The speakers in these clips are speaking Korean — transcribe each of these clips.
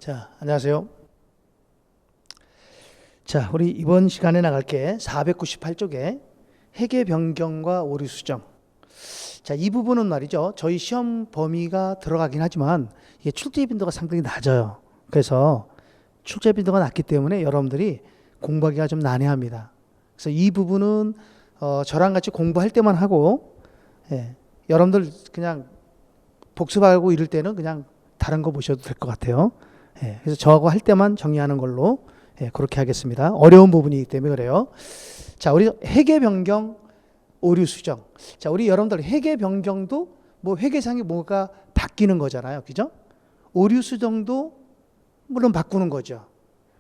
자, 안녕하세요. 자, 우리 이번 시간에 나갈 게 498쪽에 회계 변경과 오류 수정. 자, 이 부분은 말이죠. 저희 시험 범위가 들어가긴 하지만 이게 출제 빈도가 상당히 낮아요. 그래서 출제 빈도가 낮기 때문에 여러분들이 공부하기가 좀 난해합니다. 그래서 이 부분은 저랑 같이 공부할 때만 하고, 여러분들 그냥 복습하고 이럴 때는 그냥 다른 거 보셔도 될 것 같아요. 그래서 저하고 할 때만 정리하는 걸로 그렇게 하겠습니다. 어려운 부분이기 때문에 그래요. 자, 우리 회계 변경, 오류 수정. 자, 우리 여러분들 회계 변경도 뭐 회계상이 뭐가 바뀌는 거잖아요. 그죠? 오류 수정도 물론 바꾸는 거죠.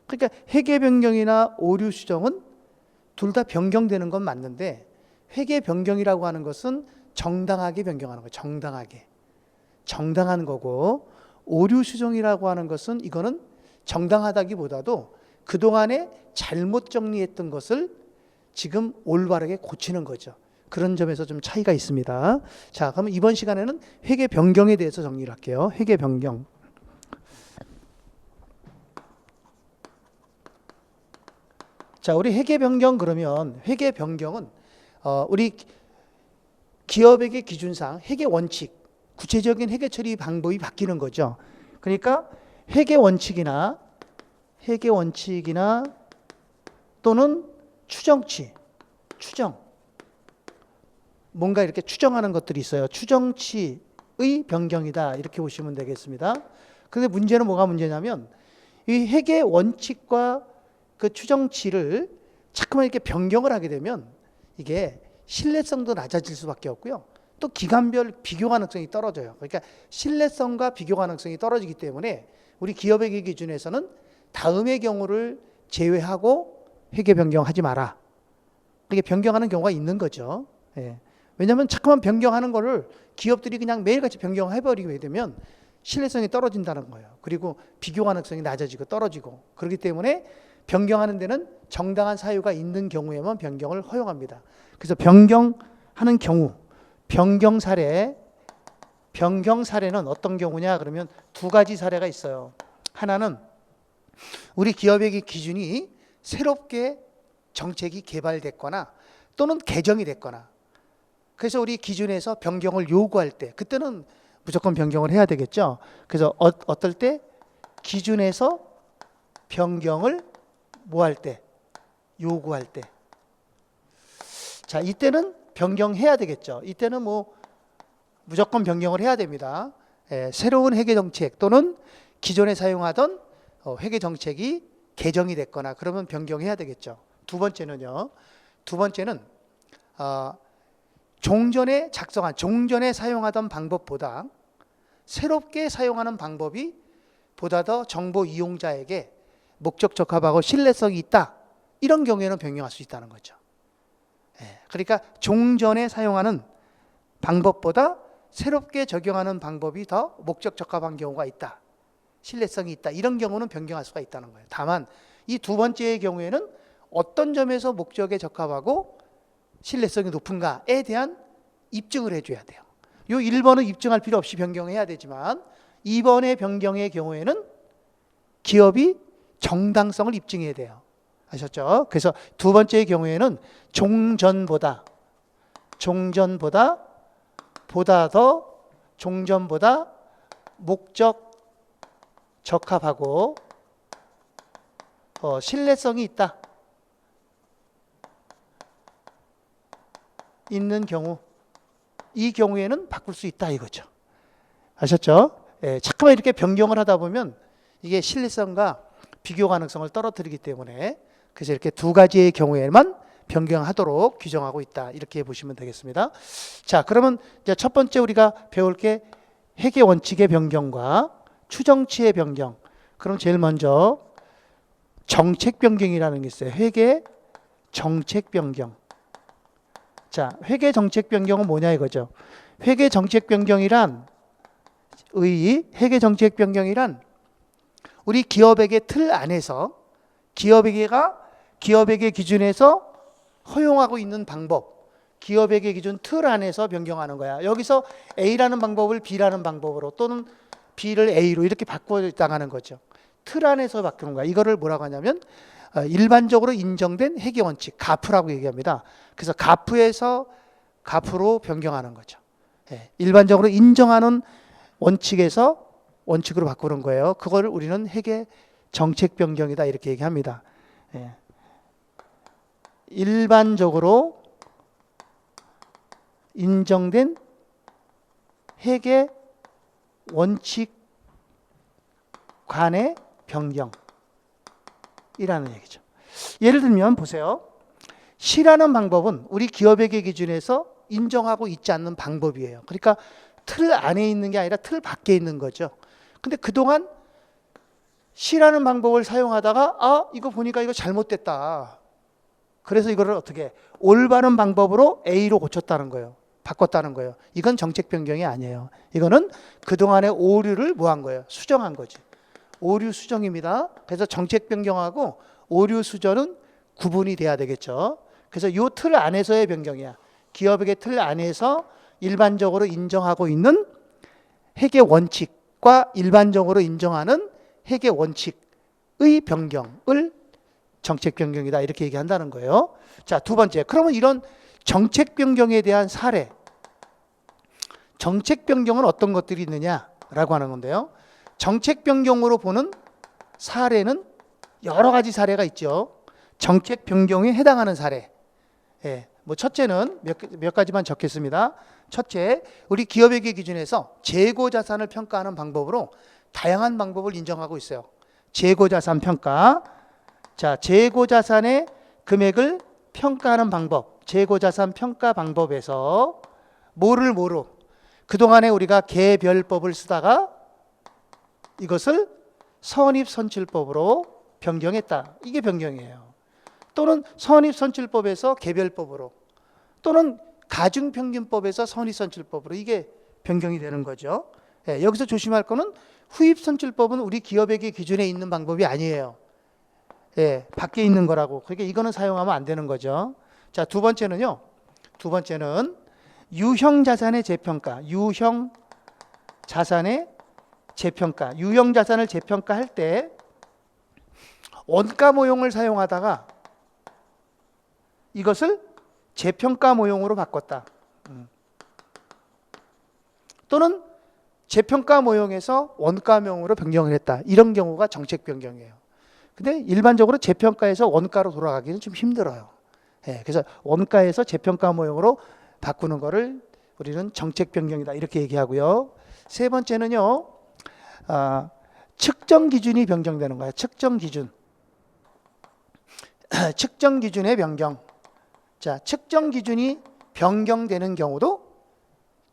그러니까 회계 변경이나 오류 수정은 둘 다 변경되는 건 맞는데 회계 변경이라고 하는 것은 정당하게 변경하는 거예요. 정당하게. 정당한 거고 오류 수정이라고 하는 것은 이거는 정당하다기보다도 그동안에 잘못 정리했던 것을 지금 올바르게 고치는 거죠. 그런 점에서 좀 차이가 있습니다. 자, 그러면 이번 시간에는 회계 변경에 대해서 정리를 할게요. 회계 변경. 자, 우리 회계 변경 그러면 회계 변경은 우리 기업에게 기준상 회계 원칙, 구체적인 회계 처리 방법이 바뀌는 거죠. 그러니까 회계 원칙이나 또는 추정치, 추정. 뭔가 이렇게 추정하는 것들이 있어요. 추정치의 변경이다. 이렇게 보시면 되겠습니다. 그런데 문제는 뭐가 문제냐면 이 회계 원칙과 그 추정치를 자꾸만 이렇게 변경을 하게 되면 이게 신뢰성도 낮아질 수밖에 없고요. 또 기간별 비교 가능성이 떨어져요. 그러니까 신뢰성과 비교 가능성이 떨어지기 때문에 우리 기업의 기준에서는 다음의 경우를 제외하고 회계 변경하지 마라. 이게 변경하는 경우가 있는 거죠. 왜냐하면 자꾸만 변경하는 거를 기업들이 그냥 매일같이 변경해버리게 되면 신뢰성이 떨어진다는 거예요. 그리고 비교 가능성이 낮아지고 떨어지고 그렇기 때문에 변경하는 데는 정당한 사유가 있는 경우에만 변경을 허용합니다. 그래서 변경하는 경우 변경 사례는 어떤 경우냐 그러면 두 가지 사례가 있어요. 하나는 우리 기업의 기준이 새롭게 정책이 개발됐거나 또는 개정이 됐거나 그래서 우리 기준에서 변경을 요구할 때 그때는 무조건 변경을 해야 되겠죠. 그래서 어떨 때 기준에서 변경을 뭐 할 때? 요구할 때. 자, 이때는 변경해야 되겠죠. 이때는 뭐 무조건 변경을 해야 됩니다. 새로운 회계 정책 또는 기존에 사용하던 회계 정책이 개정이 됐거나 그러면 변경해야 되겠죠. 두 번째는요. 두 번째는 종전에 사용하던 방법보다 새롭게 사용하는 방법이 보다 더 정보 이용자에게 목적 적합하고 신뢰성이 있다. 이런 경우에는 변경할 수 있다는 거죠. 그러니까 종전에 사용하는 방법보다 새롭게 적용하는 방법이 더 목적 적합한 경우가 있다. 신뢰성이 있다. 이런 경우는 변경할 수가 있다는 거예요. 다만 이 두 번째의 경우에는 어떤 점에서 목적에 적합하고 신뢰성이 높은가에 대한 입증을 해줘야 돼요. 이 1번은 입증할 필요 없이 변경해야 되지만 2번의 변경의 경우에는 기업이 정당성을 입증해야 돼요. 아셨죠? 그래서 두 번째의 경우에는 종전보다 목적 적합하고 신뢰성이 있는 경우 이 경우에는 바꿀 수 있다 이거죠. 아셨죠? 자꾸만 이렇게 변경을 하다 보면 이게 신뢰성과 비교 가능성을 떨어뜨리기 때문에 그래서 이렇게 두 가지의 경우에만 변경하도록 규정하고 있다. 이렇게 보시면 되겠습니다. 자, 그러면 이제 첫 번째 우리가 배울 게 회계 원칙의 변경과 추정치의 변경. 그럼 제일 먼저 정책 변경이라는 게 있어요. 회계 정책 변경. 자, 회계 정책 변경은 뭐냐 이거죠. 회계 정책 변경이란 우리 기업에게 틀 안에서 기업에게 기준에서 허용하고 있는 방법, 기업에게 기준 틀 안에서 변경하는 거야. 여기서 A라는 방법을 B라는 방법으로 또는 B를 A로 이렇게 바꿔 나가는 거죠. 틀 안에서 바꾸는 거야. 이거를 뭐라고 하냐면 일반적으로 인정된 회계 원칙, 가프라고 얘기합니다. 그래서 가프에서 가프로 변경하는 거죠. 예, 일반적으로 인정하는 원칙에서 원칙으로 바꾸는 거예요. 그거를 우리는 회계 정책 변경이다 이렇게 얘기합니다. 예. 일반적으로 인정된 회계 원칙 간의 변경이라는 얘기죠. 예를 들면 보세요. 시라는 방법은 우리 기업회계 기준에서 인정하고 있지 않는 방법이에요. 그러니까 틀 안에 있는 게 아니라 틀 밖에 있는 거죠. 근데 그동안 시라는 방법을 사용하다가 이거 보니까 이거 잘못됐다. 그래서 이거를 어떻게 올바른 방법으로 A로 고쳤다는 거예요. 바꿨다는 거예요. 이건 정책 변경이 아니에요. 이거는 그동안의 오류를 뭐 한 거예요? 수정한 거지. 오류 수정입니다. 그래서 정책 변경하고 오류 수정은 구분이 돼야 되겠죠. 그래서 이 틀 안에서의 변경이야. 기업의 틀 안에서 일반적으로 인정하고 있는 회계 원칙과 일반적으로 인정하는 회계 원칙의 변경을 정책 변경이다 이렇게 얘기한다는 거예요. 자, 두 번째. 그러면 이런 정책 변경에 대한 사례. 정책 변경은 어떤 것들이 있느냐라고 하는 건데요. 정책 변경으로 보는 사례는 여러 가지 사례가 있죠. 정책 변경에 해당하는 사례. 예, 뭐 첫째는 몇 가지만 적겠습니다. 첫째, 우리 기업회계 기준에서 재고 자산을 평가하는 방법으로 다양한 방법을 인정하고 있어요. 재고 자산 평가. 자, 재고 자산의 금액을 평가하는 방법. 재고 자산 평가 방법에서 뭐로 그동안에 우리가 개별법을 쓰다가 이것을 선입선출법으로 변경했다. 이게 변경이에요. 또는 선입선출법에서 개별법으로 또는 가중평균법에서 선입선출법으로 이게 변경이 되는 거죠. 예, 여기서 조심할 거는 후입선출법은 우리 기업회계 기준에 있는 방법이 아니에요. 예, 밖에 있는 거라고. 그러니까 이거는 사용하면 안 되는 거죠. 자, 두 번째는 유형자산의 재평가. 유형자산의 재평가. 유형자산을 재평가할 때 원가 모형을 사용하다가 이것을 재평가 모형으로 바꿨다. 또는 재평가 모형에서 원가명으로 변경을 했다. 이런 경우가 정책 변경이에요. 근데 일반적으로 재평가에서 원가로 돌아가기는 좀 힘들어요. 예, 그래서 원가에서 재평가 모형으로 바꾸는 거를 우리는 정책 변경이다 이렇게 얘기하고요. 세 번째는요. 측정 기준이 변경되는 거예요. 측정 기준. 측정 기준의 변경. 자, 측정 기준이 변경되는 경우도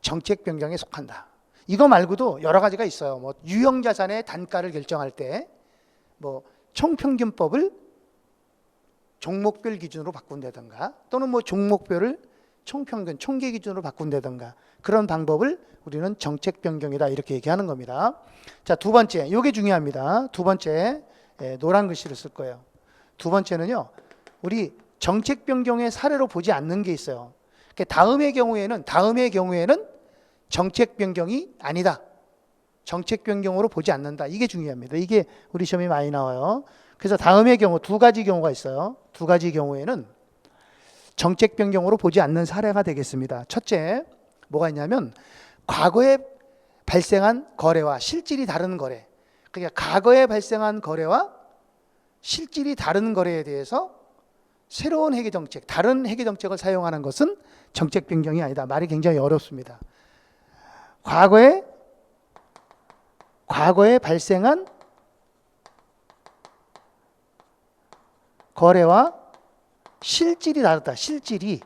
정책 변경에 속한다. 이거 말고도 여러 가지가 있어요. 뭐 유형 자산의 단가를 결정할 때 뭐 총평균법을 종목별 기준으로 바꾼다든가 또는 뭐 종목별을 총평균, 총계 기준으로 바꾼다든가 그런 방법을 우리는 정책 변경이다 이렇게 얘기하는 겁니다. 자, 두 번째, 이게 중요합니다. 두 번째, 노란 글씨를 쓸 거예요. 두 번째는요, 우리 정책 변경의 사례로 보지 않는 게 있어요. 다음의 경우에는 정책 변경이 아니다. 정책 변경으로 보지 않는다. 이게 중요합니다. 이게 우리 시험에 많이 나와요. 그래서 다음의 경우 두 가지 경우가 있어요. 두 가지 경우에는 정책 변경으로 보지 않는 사례가 되겠습니다. 첫째, 뭐가 있냐면 과거에 발생한 거래와 실질이 다른 거래. 그러니까 과거에 발생한 거래와 실질이 다른 거래에 대해서 새로운 회계 정책, 다른 회계 정책을 사용하는 것은 정책 변경이 아니다. 말이 굉장히 어렵습니다. 과거에 발생한 거래와 실질이 다르다. 실질이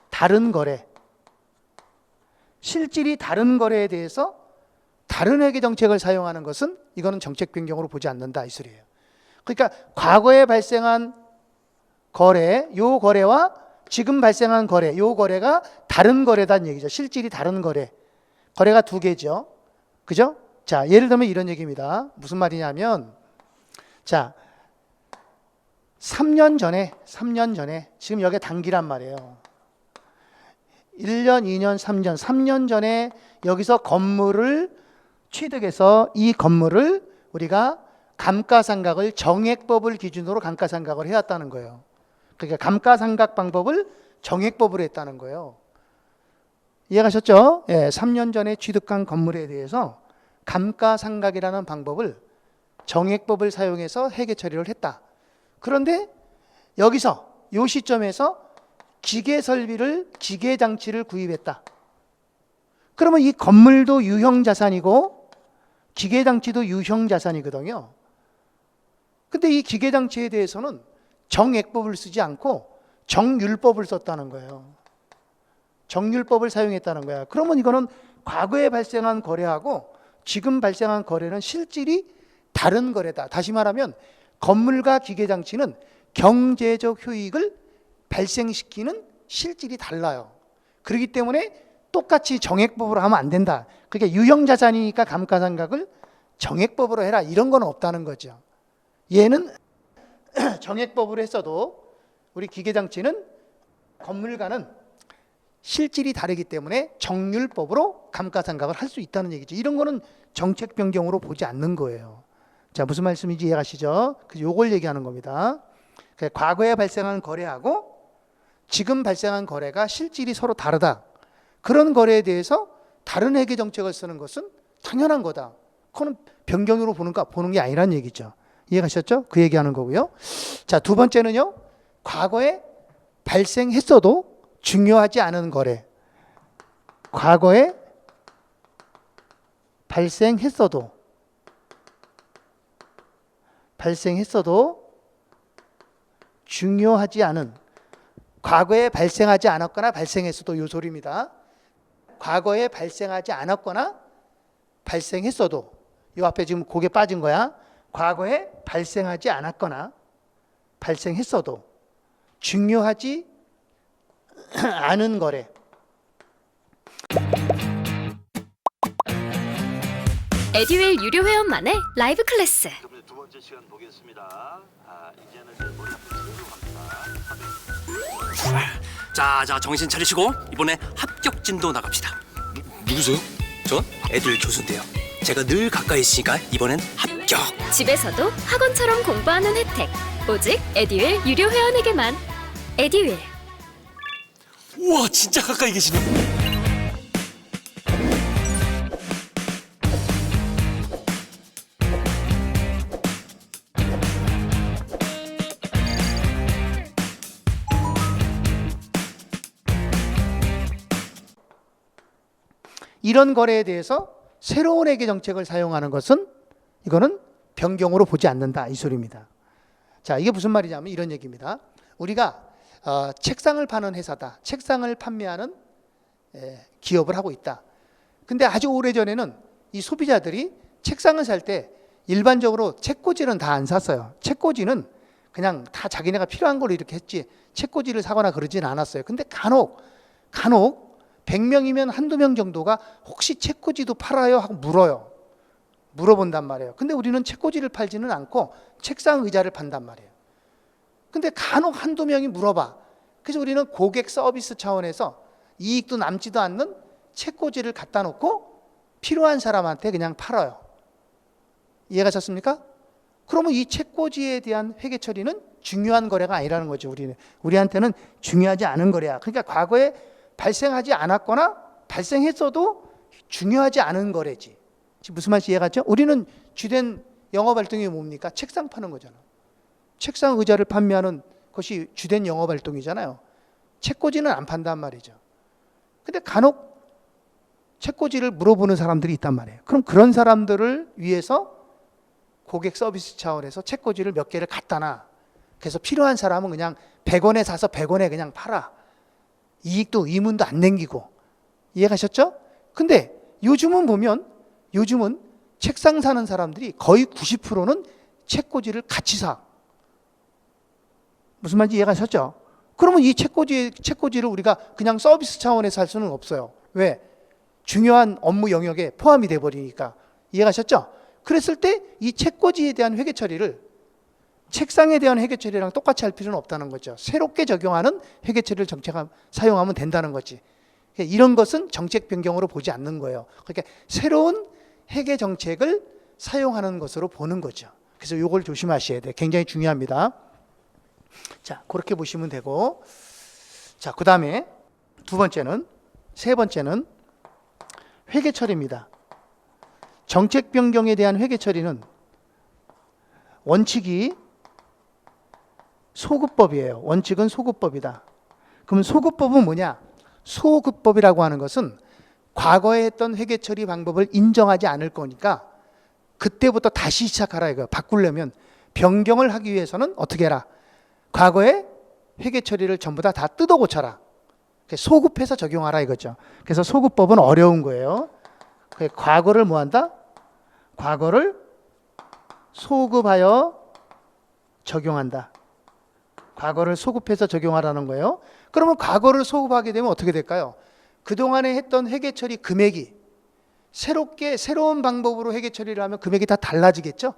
다른 거래. 실질이 다른 거래에 대해서 다른 회계 정책을 사용하는 것은 이거는 정책 변경으로 보지 않는다 이 소리예요. 그러니까 과거에 발생한 거래, 요 거래와 지금 발생한 거래, 요 거래가 다른 거래다는 얘기죠. 실질이 다른 거래. 거래가 두 개죠. 그죠? 자, 예를 들면 이런 얘기입니다. 무슨 말이냐면, 자, 3년 전에, 지금 여기 단기란 말이에요. 1년, 2년, 3년 전에 여기서 건물을 취득해서 이 건물을 우리가 감가상각을 정액법을 기준으로 감가상각을 해왔다는 거예요. 그러니까 감가상각 방법을 정액법으로 했다는 거예요. 이해가셨죠? 예, 3년 전에 취득한 건물에 대해서 감가상각이라는 방법을 정액법을 사용해서 회계 처리를 했다. 그런데 여기서 이 시점에서 기계설비를 기계장치를 구입했다. 그러면 이 건물도 유형자산이고 기계장치도 유형자산이거든요. 근데 이 기계장치에 대해서는 정액법을 쓰지 않고 정율법을 썼다는 거예요. 정율법을 사용했다는 거야. 그러면 이거는 과거에 발생한 거래하고 지금 발생한 거래는 실질이 다른 거래다. 다시 말하면 건물과 기계장치는 경제적 효익을 발생시키는 실질이 달라요. 그렇기 때문에 똑같이 정액법으로 하면 안 된다. 그러니까 유형자산이니까 감가상각을 정액법으로 해라. 이런 건 없다는 거죠. 얘는 정액법으로 했어도 우리 기계장치는 건물과는 실질이 다르기 때문에 정률법으로 감가상각을 할 수 있다는 얘기죠. 이런 거는 정책 변경으로 보지 않는 거예요. 자, 무슨 말씀인지 이해가시죠? 그래서 요걸 얘기하는 겁니다. 그러니까 과거에 발생한 거래하고 지금 발생한 거래가 실질이 서로 다르다. 그런 거래에 대해서 다른 회계 정책을 쓰는 것은 당연한 거다. 그거는 변경으로 보는 게 아니란 얘기죠. 이해가셨죠? 그 얘기하는 거고요. 자, 두 번째는요. 과거에 발생했어도 중요하지 않은 거래. 과거에 발생했어도 중요하지 않은, 과거에 발생하지 않았거나 발생했어도 요 소리입니다. 과거에 발생하지 않았거나 발생했어도, 요 앞에 지금 고개 빠진 거야. 과거에 발생하지 않았거나 발생했어도 중요하지 않은 거래. 에듀윌 유료 회원만의 라이브 클래스. 두 번째 시간 보겠습니다. 이제는 이제 머리 합니다. 자, 정신 차리시고 이번에 합격 진도 나갑시다. 누구세요? 전 에듀윌 교수인데요. 제가 늘 가까이 있으니까 이번엔 합격. 집에서도 학원처럼 공부하는 혜택. 오직 에듀윌 유료 회원에게만. 에듀윌. 우와, 진짜 가까이 계시네. 이런 거래에 대해서 새로운 회계 정책을 사용하는 것은 이거는 변경으로 보지 않는다. 이 소리입니다. 자, 이게 무슨 말이냐면 이런 얘기입니다. 우리가 책상을 파는 회사다. 책상을 판매하는 기업을 하고 있다. 근데 아주 오래전에는 이 소비자들이 책상을 살 때 일반적으로 책꽂이는 다 안 샀어요. 책꽂이는 그냥 다 자기네가 필요한 걸로 이렇게 했지 책꽂이를 사거나 그러진 않았어요. 근데 간혹 100명이면 한두 명 정도가 혹시 책꽂이도 팔아요? 하고 물어본단 말이에요. 근데 우리는 책꽂이를 팔지는 않고 책상 의자를 판단 말이에요. 근데 간혹 한두 명이 물어봐. 그래서 우리는 고객 서비스 차원에서 이익도 남지도 않는 책꽂이를 갖다 놓고 필요한 사람한테 그냥 팔아요. 이해가 셨습니까? 그러면 이 책꽂이에 대한 회계 처리는 중요한 거래가 아니라는 거죠. 우리한테는 중요하지 않은 거래야. 그러니까 과거에 발생하지 않았거나 발생했어도 중요하지 않은 거래지. 지금 무슨 말인지 이해가죠? 우리는 주된 영업 활동이 뭡니까? 책상 파는 거잖아. 책상 의자를 판매하는 것이 주된 영업 활동이잖아요. 책꽂이는 안 판단 말이죠. 근데 간혹 책꽂이를 물어보는 사람들이 있단 말이에요. 그럼 그런 사람들을 위해서 고객 서비스 차원에서 책꽂이를 몇 개를 갖다 놔. 그래서 필요한 사람은 그냥 100원에 사서 100원에 그냥 팔아. 이익도 이문도 안 남기고. 이해가셨죠? 근데 요즘은 책상 사는 사람들이 거의 90%는 책꽂이를 같이 사. 무슨 말인지 이해가셨죠? 그러면 이 책꽂이를 우리가 그냥 서비스 차원에서 할 수는 없어요. 왜? 중요한 업무 영역에 포함이 돼버리니까. 이해가셨죠? 그랬을 때 이 책꽂이에 대한 회계 처리를 책상에 대한 회계 처리랑 똑같이 할 필요는 없다는 거죠. 새롭게 적용하는 회계 처리를 사용하면 된다는 거지. 이런 것은 정책 변경으로 보지 않는 거예요. 그러니까 새로운 회계 정책을 사용하는 것으로 보는 거죠. 그래서 요걸 조심하셔야 돼. 굉장히 중요합니다. 자, 그렇게 보시면 되고, 자, 그 다음에 세 번째는 회계 처리입니다. 정책 변경에 대한 회계 처리는 원칙이 소급법이에요. 원칙은 소급법이다. 그럼 소급법은 뭐냐? 소급법이라고 하는 것은 과거에 했던 회계 처리 방법을 인정하지 않을 거니까 그때부터 다시 시작하라 이거. 바꾸려면 변경을 하기 위해서는 어떻게 해라? 과거에 회계 처리를 전부 다 뜯어 고쳐라. 소급해서 적용하라 이거죠. 그래서 소급법은 어려운 거예요. 과거를 뭐 한다? 과거를 소급하여 적용한다. 과거를 소급해서 적용하라는 거예요. 그러면 과거를 소급하게 되면 어떻게 될까요? 그동안에 했던 회계 처리 금액이 새로운 방법으로 회계 처리를 하면 금액이 다 달라지겠죠?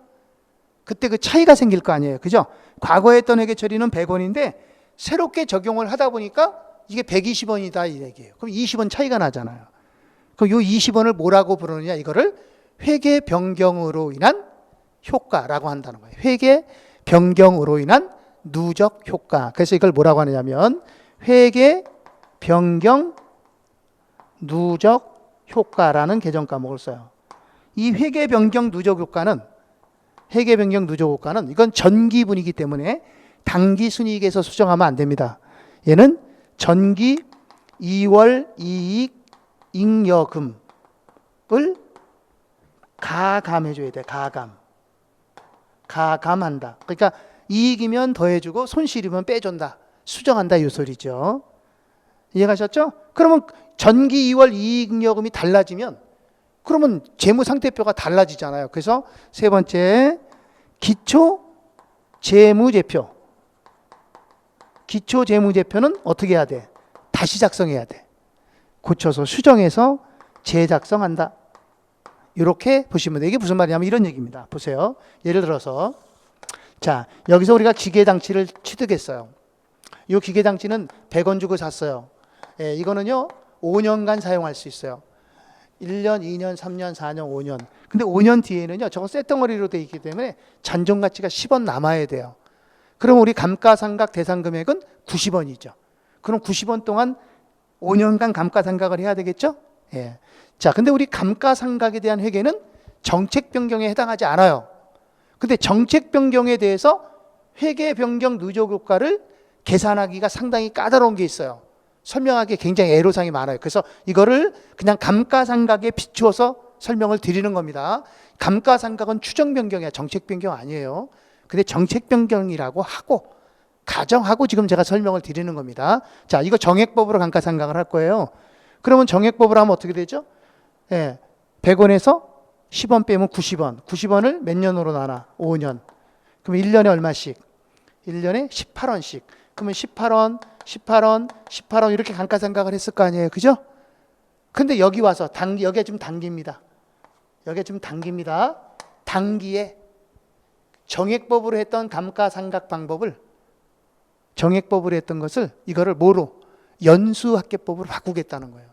그때 그 차이가 생길 거 아니에요. 그죠? 과거에 했던 회계 처리는 100원인데 새롭게 적용을 하다 보니까 이게 120원이다 이 얘기예요. 그럼 20원 차이가 나잖아요. 그럼 요 20원을 뭐라고 부르느냐? 이거를 회계 변경으로 인한 효과라고 한다는 거예요. 회계 변경으로 인한 누적 효과. 그래서 이걸 뭐라고 하느냐면 회계 변경 누적 효과라는 개정 과목을 써요. 이 회계 변경 누적 효과는 이건 전기분이기 때문에 단기 순이익에서 수정하면 안 됩니다. 얘는 전기 2월 이익 잉여금을 가감해줘야 돼. 가감한다. 그러니까 이익이면 더해주고 손실이면 빼준다. 수정한다 이 소리죠. 이해가셨죠? 그러면 전기 2월 이익잉여금이 달라지면 그러면 재무상태표가 달라지잖아요. 그래서 세 번째 기초 재무제표는 어떻게 해야 돼? 다시 작성해야 돼. 고쳐서 수정해서 재작성한다. 이렇게 보시면 돼. 이게 무슨 말이냐면 이런 얘기입니다. 보세요. 예를 들어서 자, 여기서 우리가 기계장치를 취득했어요. 이 기계장치는 100원 주고 샀어요. 예, 이거는요 5년간 사용할 수 있어요. 1년, 2년, 3년, 4년, 5년. 근데 5년 뒤에는요 저거 쇳덩어리로 돼 있기 때문에 잔존가치가 10원 남아야 돼요. 그럼 우리 감가상각 대상금액은 90원이죠. 그럼 90원 동안 5년간 감가상각을 해야 되겠죠? 예. 자, 근데 우리 감가상각에 대한 회계는 정책 변경에 해당하지 않아요. 근데 정책 변경에 대해서 회계 변경 누적 효과를 계산하기가 상당히 까다로운 게 있어요. 설명하기 굉장히 애로사항이 많아요. 그래서 이거를 그냥 감가상각에 비추어서 설명을 드리는 겁니다. 감가상각은 추정 변경이야. 정책 변경 아니에요. 근데 정책 변경이라고 하고 가정하고 지금 제가 설명을 드리는 겁니다. 자, 이거 정액법으로 감가상각을 할 거예요. 그러면 정액법으로 하면 어떻게 되죠? 예, 100원에서 10원 빼면 90원. 90원을 몇 년으로 나눠? 5년. 그럼 1년에 얼마씩? 1년에 18원씩. 그러면 18원 이렇게 감가상각을 했을 거 아니에요. 그죠? 근데 여기 와서 여기가 좀 당깁니다. 단기에 정액법으로 했던 감가상각 방법을 정액법으로 했던 것을 이거를 뭐로? 연수합계법으로 바꾸겠다는 거예요.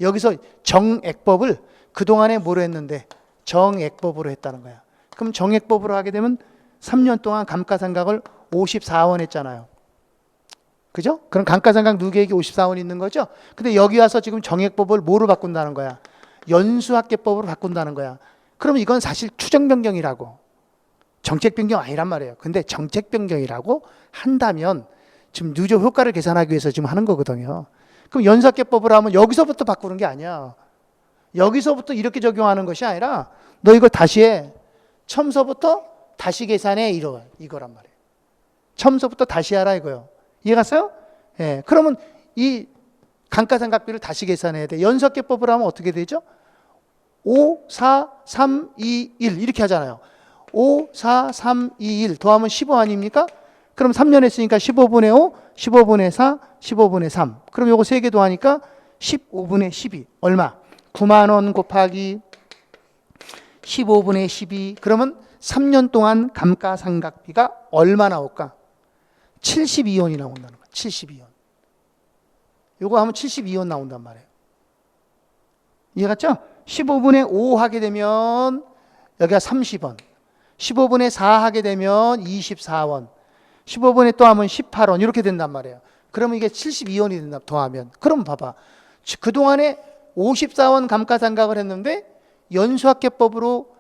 여기서 정액법을 그동안에 뭐로 했는데 정액법으로 했다는 거야. 그럼 정액법으로 하게 되면 3년 동안 감가상각을 54원 했잖아요. 그죠? 그럼 감가상각 누계액이 54원 있는 거죠? 근데 여기 와서 지금 정액법을 뭐로 바꾼다는 거야? 연수합계법으로 바꾼다는 거야. 그러면 이건 사실 추정 변경이라고. 정책 변경 아니란 말이에요. 근데 정책 변경이라고 한다면 지금 누적 효과를 계산하기 위해서 지금 하는 거거든요. 그럼 연수합계법으로 하면 여기서부터 바꾸는 게 아니야. 여기서부터 이렇게 적용하는 것이 아니라 너 이거 다시 해. 처음서부터 다시 계산해. 이거란 말이에요. 처음서부터 다시 하라 이거요. 이해갔어요? 예. 그러면 이 감가상각비를 다시 계산해야 돼. 연수합계법으로 하면 어떻게 되죠? 5, 4, 3, 2, 1 이렇게 하잖아요. 5, 4, 3, 2, 1 더하면 15 아닙니까? 그럼 3년 했으니까 15분의 5, 15분의 4, 15분의 3. 그럼 요거 3개 더하니까 15분의 12. 얼마? 9만 원 곱하기 15분의 12. 그러면 3년 동안 감가상각비가 얼마 나올까? 72원이 나온다는 거야. 72원. 요거 하면 72원 나온단 말이에요. 이해갔죠? 15분의 5 하게 되면 여기가 30원. 15분의 4 하게 되면 24원. 15분에 또 하면 18원. 이렇게 된단 말이에요. 그러면 이게 72원이 된다, 더하면. 그럼 봐봐. 그동안에 54원 감가상각을 했는데 연수학계법으로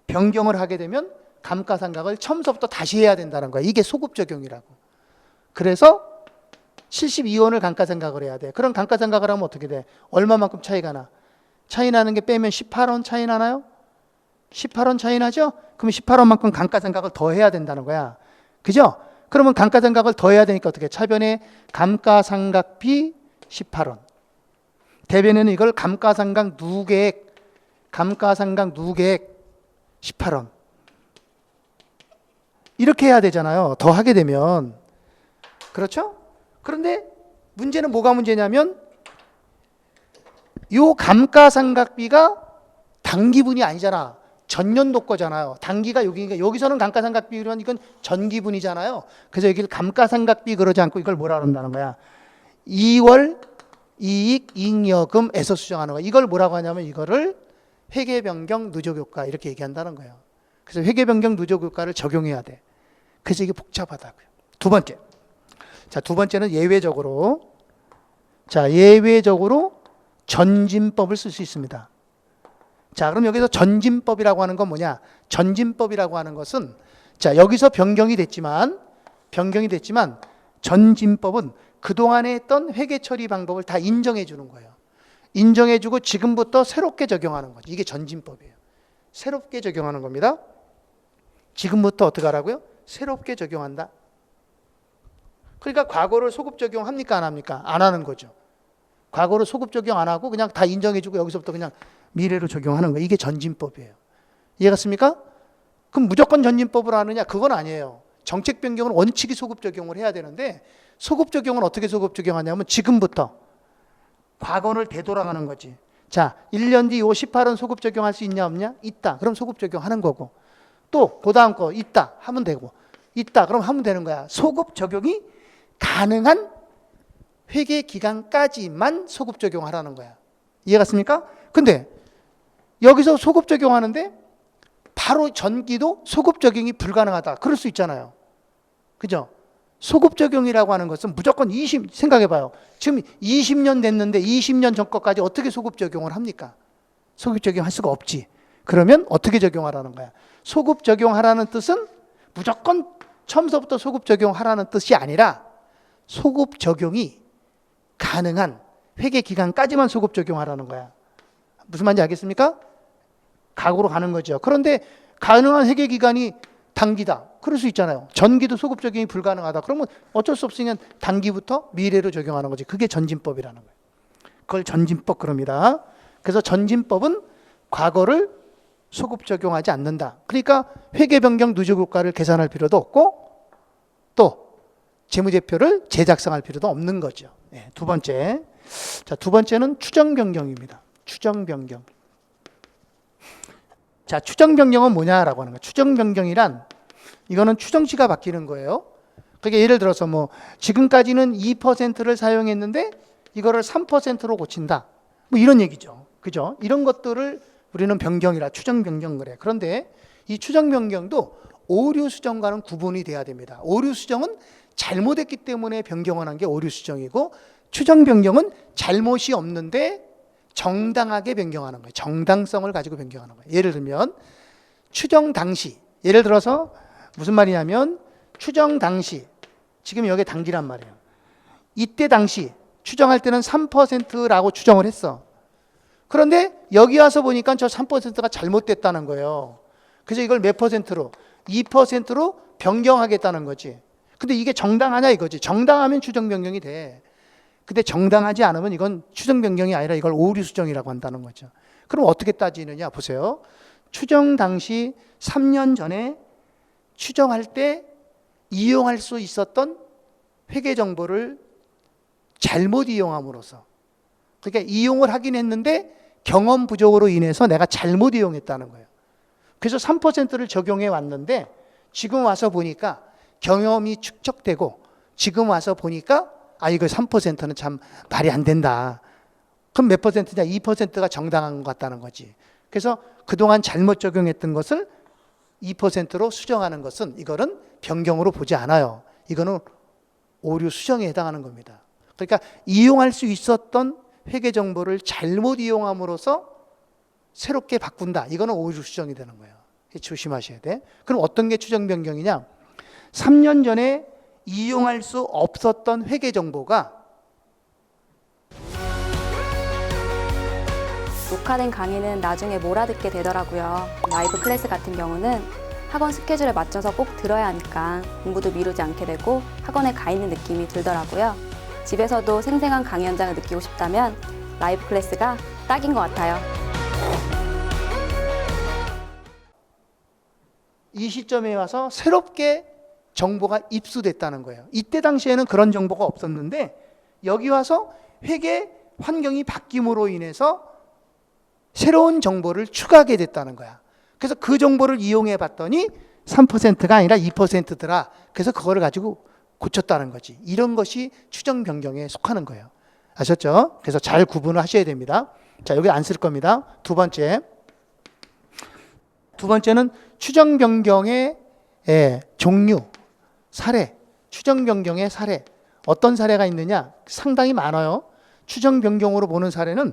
변경을 하게 되면 감가상각을 처음부터 다시 해야 된다는 거야. 이게 소급 적용이라고. 그래서 72원을 감가상각을 해야 돼. 그럼 감가상각을 하면 어떻게 돼? 얼마만큼 차이가 나? 차이 나는 게 빼면 18원 차이 나나요? 18원 차이 나죠? 그럼 18원만큼 감가상각을 더 해야 된다는 거야. 그죠? 그러면 감가상각을 더 해야 되니까 어떻게? 차변에 감가상각비 18원. 대변에는 이걸 감가상각 누계액 18원. 이렇게 해야 되잖아요. 더 하게 되면. 그렇죠? 그런데 문제는 뭐가 문제냐면 요 감가상각비가 단기분이 아니잖아. 전년도 거잖아요. 단기가 여기니까 여기서는 감가상각비면 이건 전기분이잖아요. 그래서 여기를 감가상각비 그러지 않고 이걸 뭐라 그런다는 거야? 2월 이익 잉여금에서 수정하는 거야. 이걸 뭐라고 하냐면 이거를 회계변경 누적효과 이렇게 얘기한다는 거예요. 그래서 회계변경 누적효과를 적용해야 돼. 그래서 이게 복잡하다고요. 두 번째. 자, 두 번째는 예외적으로. 자, 예외적으로 전진법을 쓸 수 있습니다. 자, 그럼 여기서 전진법이라고 하는 건 뭐냐? 전진법이라고 하는 것은 자, 여기서 변경이 됐지만 전진법은 그동안에 했던 회계 처리 방법을 다 인정해 주는 거예요. 인정해 주고 지금부터 새롭게 적용하는 거죠. 이게 전진법이에요. 새롭게 적용하는 겁니다. 지금부터 어떻게 하라고요? 새롭게 적용한다. 그러니까 과거를 소급 적용합니까? 안 합니까? 안 하는 거죠. 과거를 소급 적용 안 하고 그냥 다 인정해 주고 여기서부터 그냥 미래로 적용하는 거예요. 이게 전진법이에요. 이해갔습니까? 그럼 무조건 전진법으로 하느냐? 그건 아니에요. 정책 변경은 원칙이 소급 적용을 해야 되는데 소급 적용은 어떻게 소급 적용하냐면 지금부터 과거를 되돌아가는 거지. 자, 1년 뒤 요 18원 소급 적용할 수 있냐 없냐? 있다. 그럼 소급 적용하는 거고. 또 그 다음 거 있다 하면 되고. 있다 그럼 하면 되는 거야. 소급 적용이 가능한 회계 기간까지만 소급 적용하라는 거야. 이해갔습니까? 근데 여기서 소급 적용하는데 바로 전기도 소급 적용이 불가능하다. 그럴 수 있잖아요. 그죠? 소급 적용이라고 하는 것은 무조건 생각해봐요. 지금 20년 됐는데 20년 전 것까지 어떻게 소급 적용을 합니까? 소급 적용할 수가 없지. 그러면 어떻게 적용하라는 거야? 소급 적용하라는 뜻은 무조건 처음서부터 소급 적용하라는 뜻이 아니라 소급 적용이 가능한 회계 기간까지만 소급 적용하라는 거야. 무슨 말인지 알겠습니까? 각오로 가는 거죠. 그런데 가능한 회계 기간이 단기다. 그럴 수 있잖아요. 전기도 소급 적용이 불가능하다. 그러면 어쩔 수 없으면 단기부터 미래로 적용하는 거지. 그게 전진법이라는 거예요. 그걸 전진법 그럽니다. 그래서 전진법은 과거를 소급 적용하지 않는다. 그러니까 회계 변경 누적 효과를 계산할 필요도 없고 또 재무제표를 재작성할 필요도 없는 거죠. 네, 두 번째. 자, 두 번째는 추정 변경입니다. 추정 변경. 자, 추정 변경은 뭐냐라고 하는 거예요. 추정 변경이란 이거는 추정치가 바뀌는 거예요. 그러니까 예를 들어서 뭐 지금까지는 2%를 사용했는데 이거를 3%로 고친다. 뭐 이런 얘기죠. 그죠? 이런 것들을 우리는 변경이라 추정 변경 그래. 그런데 이 추정 변경도 오류 수정과는 구분이 돼야 됩니다. 오류 수정은 잘못했기 때문에 변경을 한 게 오류 수정이고 추정 변경은 잘못이 없는데 정당하게 변경하는 거예요. 정당성을 가지고 변경하는 거예요. 예를 들면 추정 당시, 예를 들어서 무슨 말이냐면 추정 당시, 지금 여기 당기란 말이에요. 이때 당시 추정할 때는 3%라고 추정을 했어. 그런데 여기 와서 보니까 저 3%가 잘못됐다는 거예요. 그래서 이걸 몇 퍼센트로? 2%로 변경하겠다는 거지. 근데 이게 정당하냐 이거지. 정당하면 추정 변경이 돼. 근데 정당하지 않으면 이건 추정 변경이 아니라 이걸 오류 수정이라고 한다는 거죠. 그럼 어떻게 따지느냐 보세요. 추정 당시 3년 전에 추정할 때 이용할 수 있었던 회계 정보를 잘못 이용함으로써, 그러니까 이용을 하긴 했는데 경험 부족으로 인해서 내가 잘못 이용했다는 거예요. 그래서 3%를 적용해 왔는데 지금 와서 보니까 경험이 축적되고 지금 와서 보니까 이거 3%는 참 말이 안 된다. 그럼 몇 퍼센트냐? 2%가 정당한 것 같다는 거지. 그래서 그동안 잘못 적용했던 것을 2%로 수정하는 것은 이거는 변경으로 보지 않아요. 이거는 오류 수정에 해당하는 겁니다. 그러니까 이용할 수 있었던 회계 정보를 잘못 이용함으로써 새롭게 바꾼다. 이거는 오류 수정이 되는 거예요. 조심하셔야 돼. 그럼 어떤 게 추정 변경이냐? 3년 전에 이용할 수 없었던 회계 정보가 녹화된 강의는 나중에 몰아듣게 되더라고요. 라이브 클래스 같은 경우는 학원 스케줄에 맞춰서 꼭 들어야 하니까 공부도 미루지 않게 되고 학원에 가 있는 느낌이 들더라고요. 집에서도 생생한 강의 현장을 느끼고 싶다면 라이브 클래스가 딱인 것 같아요. 이 시점에 와서 새롭게 정보가 입수됐다는 거예요. 이때 당시에는 그런 정보가 없었는데 여기 와서 회계 환경이 바뀜으로 인해서 새로운 정보를 추가하게 됐다는 거야. 그래서 그 정보를 이용해 봤더니 3%가 아니라 2%더라. 그래서 그거를 가지고 고쳤다는 거지. 이런 것이 추정 변경에 속하는 거예요. 아셨죠? 그래서 잘 구분을 하셔야 됩니다. 자, 여기 안 쓸 겁니다. 두 번째는 추정 변경의 종류, 사례. 추정 변경의 사례. 어떤 사례가 있느냐? 상당히 많아요. 추정 변경으로 보는 사례는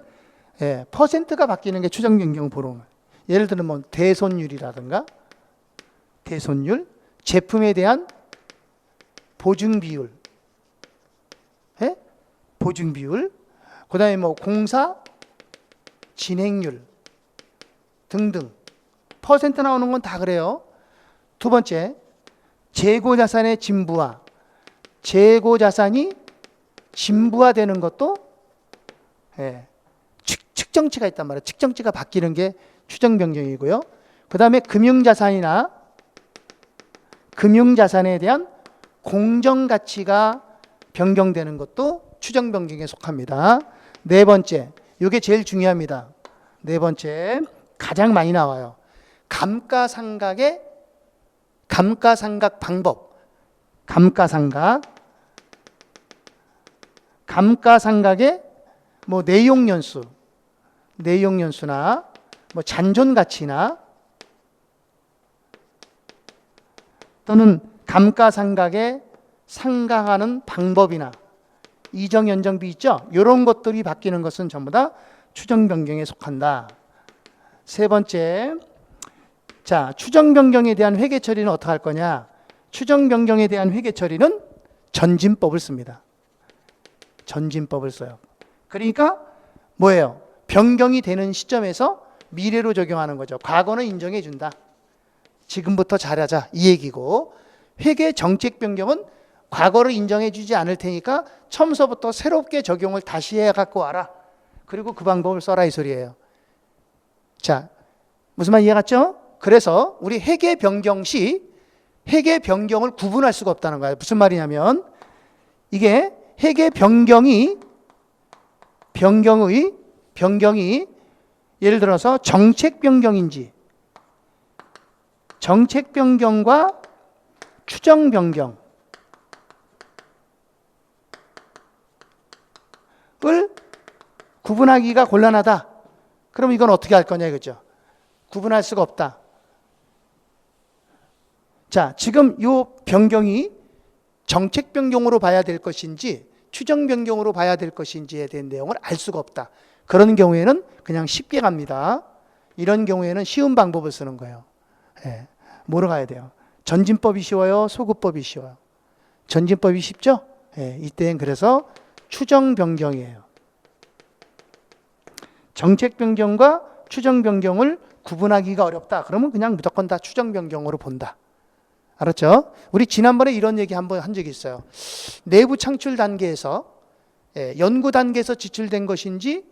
퍼센트가 바뀌는 게 추정 변경 보는 거예요. 예를 들면 뭐 대손율이라든가 대손율, 제품에 대한 보증 비율, 보증 비율, 그다음에 뭐 공사 진행률 등등 퍼센트 나오는 건 다 그래요. 두 번째, 재고 자산의 진부화, 재고 자산이 진부화되는 것도 측정치가 있단 말이에요. 측정치가 바뀌는 게 추정 변경이고요. 그 다음에 금융자산이나 금융자산에 대한 공정가치가 변경되는 것도 추정 변경에 속합니다. 네 번째, 이게 제일 중요합니다. 네 번째, 가장 많이 나와요. 감가상각의 감가상각 방법, 감가상각의 뭐 내용연수나 뭐 잔존가치나 또는 감가상각에 상각하는 방법이나 이정연정비 있죠? 이런 것들이 바뀌는 것은 전부 다 추정 변경에 속한다. 세 번째, 자, 추정 변경에 대한 회계 처리는 어떻게 할 거냐? 추정 변경에 대한 회계 처리는 전진법을 씁니다. 전진법을 써요. 그러니까 뭐예요? 변경이 되는 시점에서 미래로 적용하는 거죠. 과거는 인정해 준다. 지금부터 잘하자 이 얘기고, 회계 정책 변경은 과거를 인정해 주지 않을 테니까 처음서부터 새롭게 적용을 다시 해 갖고 와라. 그리고 그 방법을 써라 이 소리예요. 자, 무슨 말 이해 갔죠? 그래서 우리 회계 변경 시 회계 변경을 구분할 수가 없다는 거예요. 무슨 말이냐면 이게 회계 변경이 예를 들어서 정책 변경인지 정책 변경과 추정 변경을 구분하기가 곤란하다. 그럼 이건 어떻게 할 거냐 이거죠. 구분할 수가 없다. 자, 지금 이 변경이 정책 변경으로 봐야 될 것인지 추정 변경으로 봐야 될 것인지에 대한 내용을 알 수가 없다. 그런 경우에는 그냥 쉽게 갑니다. 이런 경우에는 쉬운 방법을 쓰는 거예요. 뭐로 가야 돼요? 전진법이 쉬워요? 소급법이 쉬워요? 전진법이 쉽죠? 이때는 그래서 추정 변경이에요. 정책 변경과 추정 변경을 구분하기가 어렵다. 그러면 그냥 무조건 다 추정 변경으로 본다. 알았죠? 우리 지난번에 이런 얘기 한번 한 적이 있어요. 내부 창출 단계에서 연구 단계에서 지출된 것인지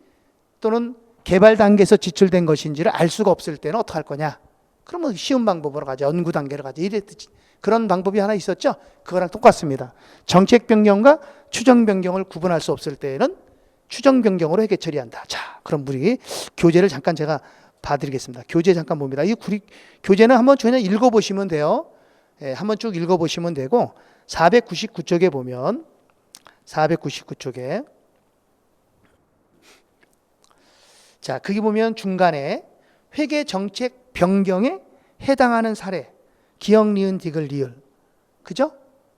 또는 개발 단계에서 지출된 것인지를 알 수가 없을 때는 어떻게 할 거냐? 그러면 쉬운 방법으로 가자. 연구 단계로 가자. 이랬듯이 그런 방법이 하나 있었죠? 그거랑 똑같습니다. 정책 변경과 추정 변경을 구분할 수 없을 때에는 추정 변경으로 회계 처리한다. 자, 그럼 우리 교재를 잠깐 제가 봐드리겠습니다. 교재 잠깐 봅니다. 이 교재는 한번 그냥 읽어보시면 돼요. 한번 쭉 읽어보시면 되고 499쪽에 보면 499쪽에 자, 거기 보면 중간에 회계 정책 변경의 해당하는 사례. 기역, 니은, 디귿, 리을. 그죠?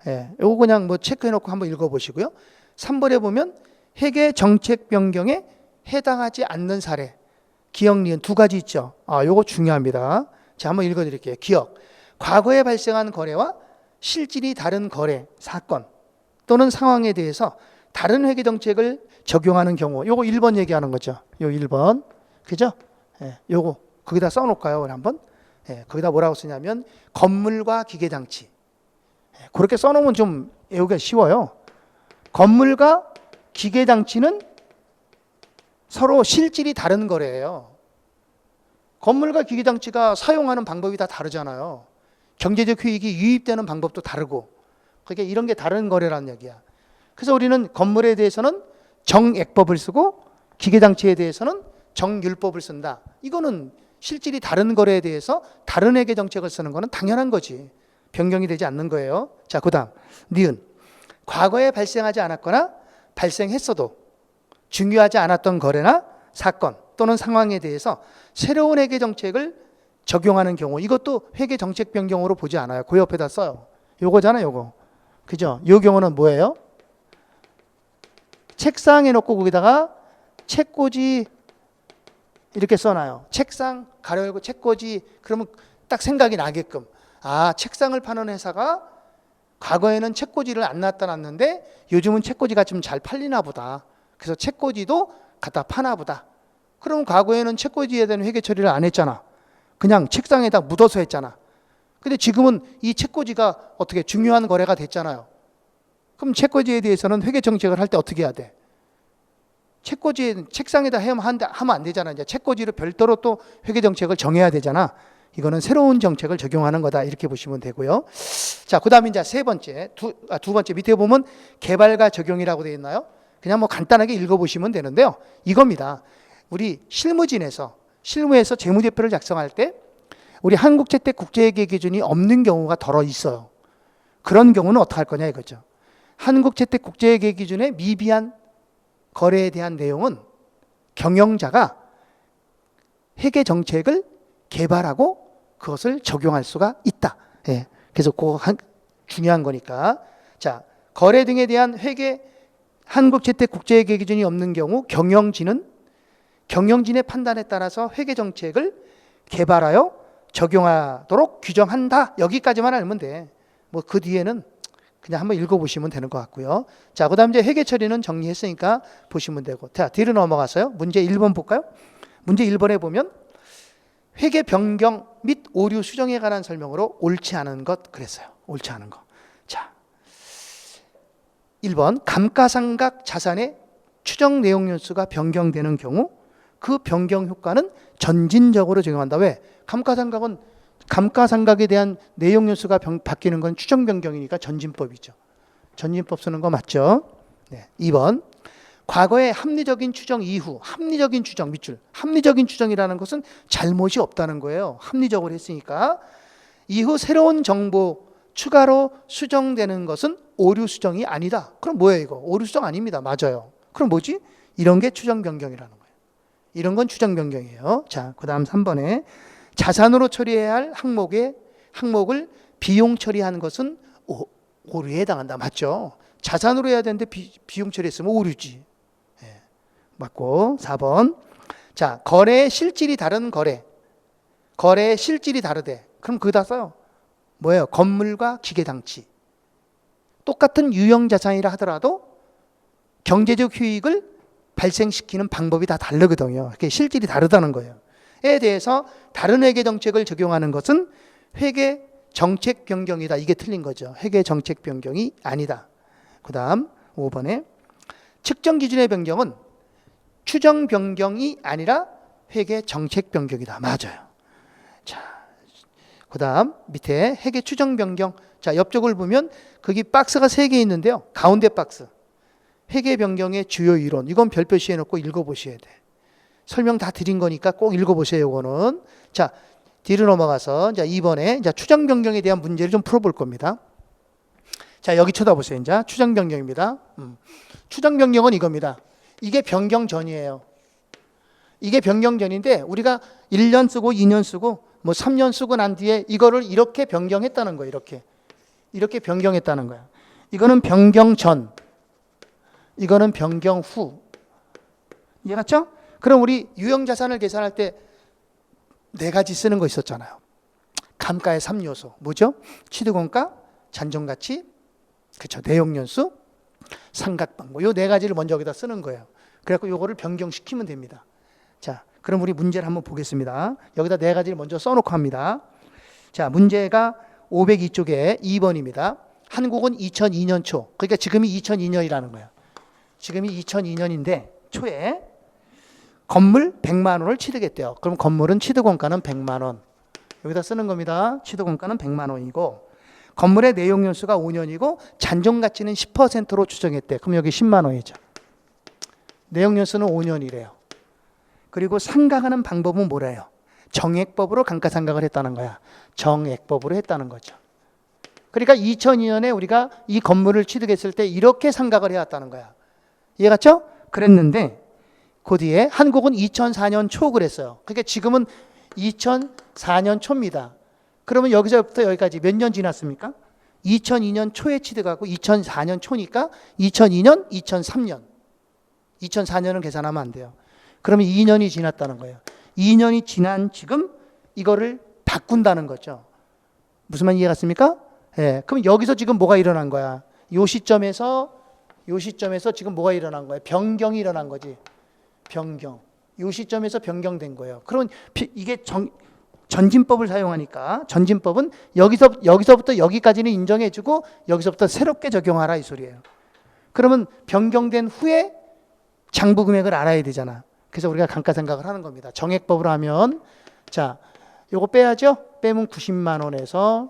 예. 요거 그냥 뭐 체크해 놓고 한번 읽어 보시고요. 3번에 보면 회계 정책 변경에 해당하지 않는 사례. 기역, 니은 두 가지 있죠. 요거 중요합니다. 자, 한번 읽어 드릴게요. 기역. 과거에 발생한 거래와 실질이 다른 거래, 사건 또는 상황에 대해서 다른 회계 정책을 적용하는 경우. 요거 1번 얘기하는 거죠. 요 1번. 그죠? 예. 요거 거기다 써 놓을까요? 한번. 예. 거기다 뭐라고 쓰냐면 건물과 기계 장치. 예. 그렇게 써 놓으면 좀 외우기가 쉬워요. 건물과 기계 장치는 서로 실질이 다른 거래예요. 건물과 기계 장치가 사용하는 방법이 다 다르잖아요. 경제적 효익이 유입되는 방법도 다르고. 그러니까 이런 게 다른 거래라는 얘기야. 그래서 우리는 건물에 대해서는 정액법을 쓰고 기계 장치에 대해서는 정율법을 쓴다. 이거는 실질이 다른 거래에 대해서 다른 회계 정책을 쓰는 거는 당연한 거지. 변경이 되지 않는 거예요. 자, 그다음 니은. 과거에 발생하지 않았거나 발생했어도 중요하지 않았던 거래나 사건 또는 상황에 대해서 새로운 회계 정책을 적용하는 경우. 이것도 회계 정책 변경으로 보지 않아요. 그 옆에다 써요. 요거잖아요, 요거. 그죠? 요 경우는 뭐예요? 책상에 놓고 거기다가 책꽂이 이렇게 써놔요. 책상 가로 열고 책꽂이. 그러면 딱 생각이 나게끔. 책상을 파는 회사가 과거에는 책꽂이를 안 놨는데 요즘은 책꽂이가 좀 잘 팔리나 보다. 그래서 책꽂이도 갖다 파나 보다. 그럼 과거에는 책꽂이에 대한 회계 처리를 안 했잖아. 그냥 책상에다 묻어서 했잖아. 근데 지금은 이 책꽂이가 어떻게 중요한 거래가 됐잖아요. 그럼 책꽂이에 대해서는 회계 정책을 할 때 어떻게 해야 돼? 책꽂이 책상에다 하면 안 되잖아. 이제 책꽂이를 별도로 또 회계 정책을 정해야 되잖아. 이거는 새로운 정책을 적용하는 거다. 이렇게 보시면 되고요. 자, 그다음에 이제 두 번째 밑에 보면 개발과 적용이라고 되어 있나요? 그냥 뭐 간단하게 읽어보시면 되는데요. 이겁니다. 우리 실무에서 재무제표를 작성할 때 우리 한국채택 국제회계 기준이 없는 경우가 덜어 있어요. 그런 경우는 어떻게 할 거냐 이거죠. 한국채택 국제회계 기준의 미비한 거래에 대한 내용은 경영자가 회계 정책을 개발하고 그것을 적용할 수가 있다. 예. 그래서 중요한 거니까. 자, 거래 등에 대한 한국채택 국제회계 기준이 없는 경우 경영진의 판단에 따라서 회계 정책을 개발하여 적용하도록 규정한다. 여기까지만 알면 돼. 뭐 그 뒤에는 그냥 한번 읽어보시면 되는 것 같고요. 자, 그다음 이제 회계 처리는 정리했으니까 보시면 되고. 자, 뒤로 넘어가서요. 문제 1번 볼까요? 문제 1번에 보면 회계 변경 및 오류 수정에 관한 설명으로 옳지 않은 것 그랬어요. 옳지 않은 거. 자, 1번 감가상각 자산의 추정 내용 연수가 변경되는 경우 그 변경 효과는 전진적으로 적용한다. 왜? 감가상각에 대한 내용 연수가 바뀌는 건 추정 변경이니까 전진법이죠. 전진법 쓰는 거 맞죠? 네. 2번 과거의 합리적인 추정 이후 합리적인 추정 밑줄 합리적인 추정이라는 것은 잘못이 없다는 거예요. 합리적으로 했으니까 이후 새로운 정보 추가로 수정되는 것은 오류 수정이 아니다. 그럼 뭐예요 이거? 오류 수정 아닙니다. 맞아요. 그럼 뭐지? 이런 게 추정 변경이라는 거예요. 이런 건 추정 변경이에요. 자, 그다음 3번에 자산으로 처리해야 할 항목을 비용 처리하는 것은 오류에 해당한다. 맞죠? 자산으로 해야 되는데 비용 처리했으면 오류지. 예, 맞고. 4번. 자, 거래의 실질이 다른 거래의 실질이 다르대. 그럼 그거 다 써요. 뭐예요? 건물과 기계 장치. 똑같은 유형 자산이라 하더라도 경제적 효익을 발생시키는 방법이 다 다르거든요. 그게 실질이 다르다는 거예요. 에 대해서 다른 회계 정책을 적용하는 것은 회계 정책 변경이다. 이게 틀린 거죠. 회계 정책 변경이 아니다. 그다음 5번에 측정 기준의 변경은 추정 변경이 아니라 회계 정책 변경이다. 맞아요. 자, 그다음 밑에 회계 추정 변경. 자, 옆쪽을 보면 거기 박스가 3개 있는데요. 가운데 박스. 회계 변경의 주요 이론. 이건 별표시해 놓고 읽어보셔야 돼. 설명 다 드린 거니까 꼭 읽어보세요. 이거는. 자, 뒤로 넘어가서 자 2번에 자 추정 변경에 대한 문제를 좀 풀어볼 겁니다. 자, 여기 쳐다보세요. 이제 추정 변경입니다. 추정 변경은 이겁니다. 이게 변경 전이에요. 이게 변경 전인데 우리가 1년 쓰고 2년 쓰고 뭐 3년 쓰고 난 뒤에 이거를 이렇게 변경했다는 거예요. 이렇게 변경했다는 거야. 이거는 변경 전, 이거는 변경 후. 이해갔죠? 그럼 우리 유형자산을 계산할 때 네 가지 쓰는 거 있었잖아요. 감가의 3요소. 뭐죠? 취득원가, 잔존가치, 그렇죠. 내용연수, 상각방법. 요 네 가지를 먼저 여기다 쓰는 거예요. 그래갖고 요거를 변경시키면 됩니다. 자, 그럼 우리 문제를 한번 보겠습니다. 여기다 네 가지를 먼저 써놓고 합니다. 자, 문제가 502쪽에 2번입니다. 한국은 2002년 초, 그러니까 지금이 2002년이라는 거예요. 지금이 2002년인데 초에 건물 100만 원을 취득했대요. 그럼 건물은 취득원가는 100만 원. 여기다 쓰는 겁니다. 취득원가는 100만 원이고 건물의 내용연수가 5년이고 잔존가치는 10%로 추정했대. 그럼 여기 10만 원이죠. 내용연수는 5년이래요. 그리고 상각하는 방법은 뭐래요? 정액법으로 감가상각을 했다는 거야. 정액법으로 했다는 거죠. 그러니까 2002년에 우리가 이 건물을 취득했을 때 이렇게 상각을 해왔다는 거야. 이해갔죠? 그랬는데 그 뒤에 한국은 2004년 초 그랬어요. 그러니까 지금은 2004년 초입니다. 그러면 여기서부터 여기까지 몇 년 지났습니까? 2002년 초에 취득하고 2004년 초니까 2002년, 2003년. 2004년은 계산하면 안 돼요. 그러면 2년이 지났다는 거예요. 2년이 지난 지금 이거를 바꾼다는 거죠. 무슨 말 이해갔습니까? 예. 그럼 여기서 지금 뭐가 일어난 거야? 요 시점에서 지금 뭐가 일어난 거야? 변경이 일어난 거지. 변경. 요 시점에서 변경된 거예요. 그럼 이게 전진법을 사용하니까 전진법은 여기서부터 여기까지는 인정해주고 여기서부터 새롭게 적용하라 이 소리예요. 그러면 변경된 후에 장부 금액을 알아야 되잖아. 그래서 우리가 감가상각을 하는 겁니다. 정액법으로 하면 자, 요거 빼야죠. 빼면 90만 원에서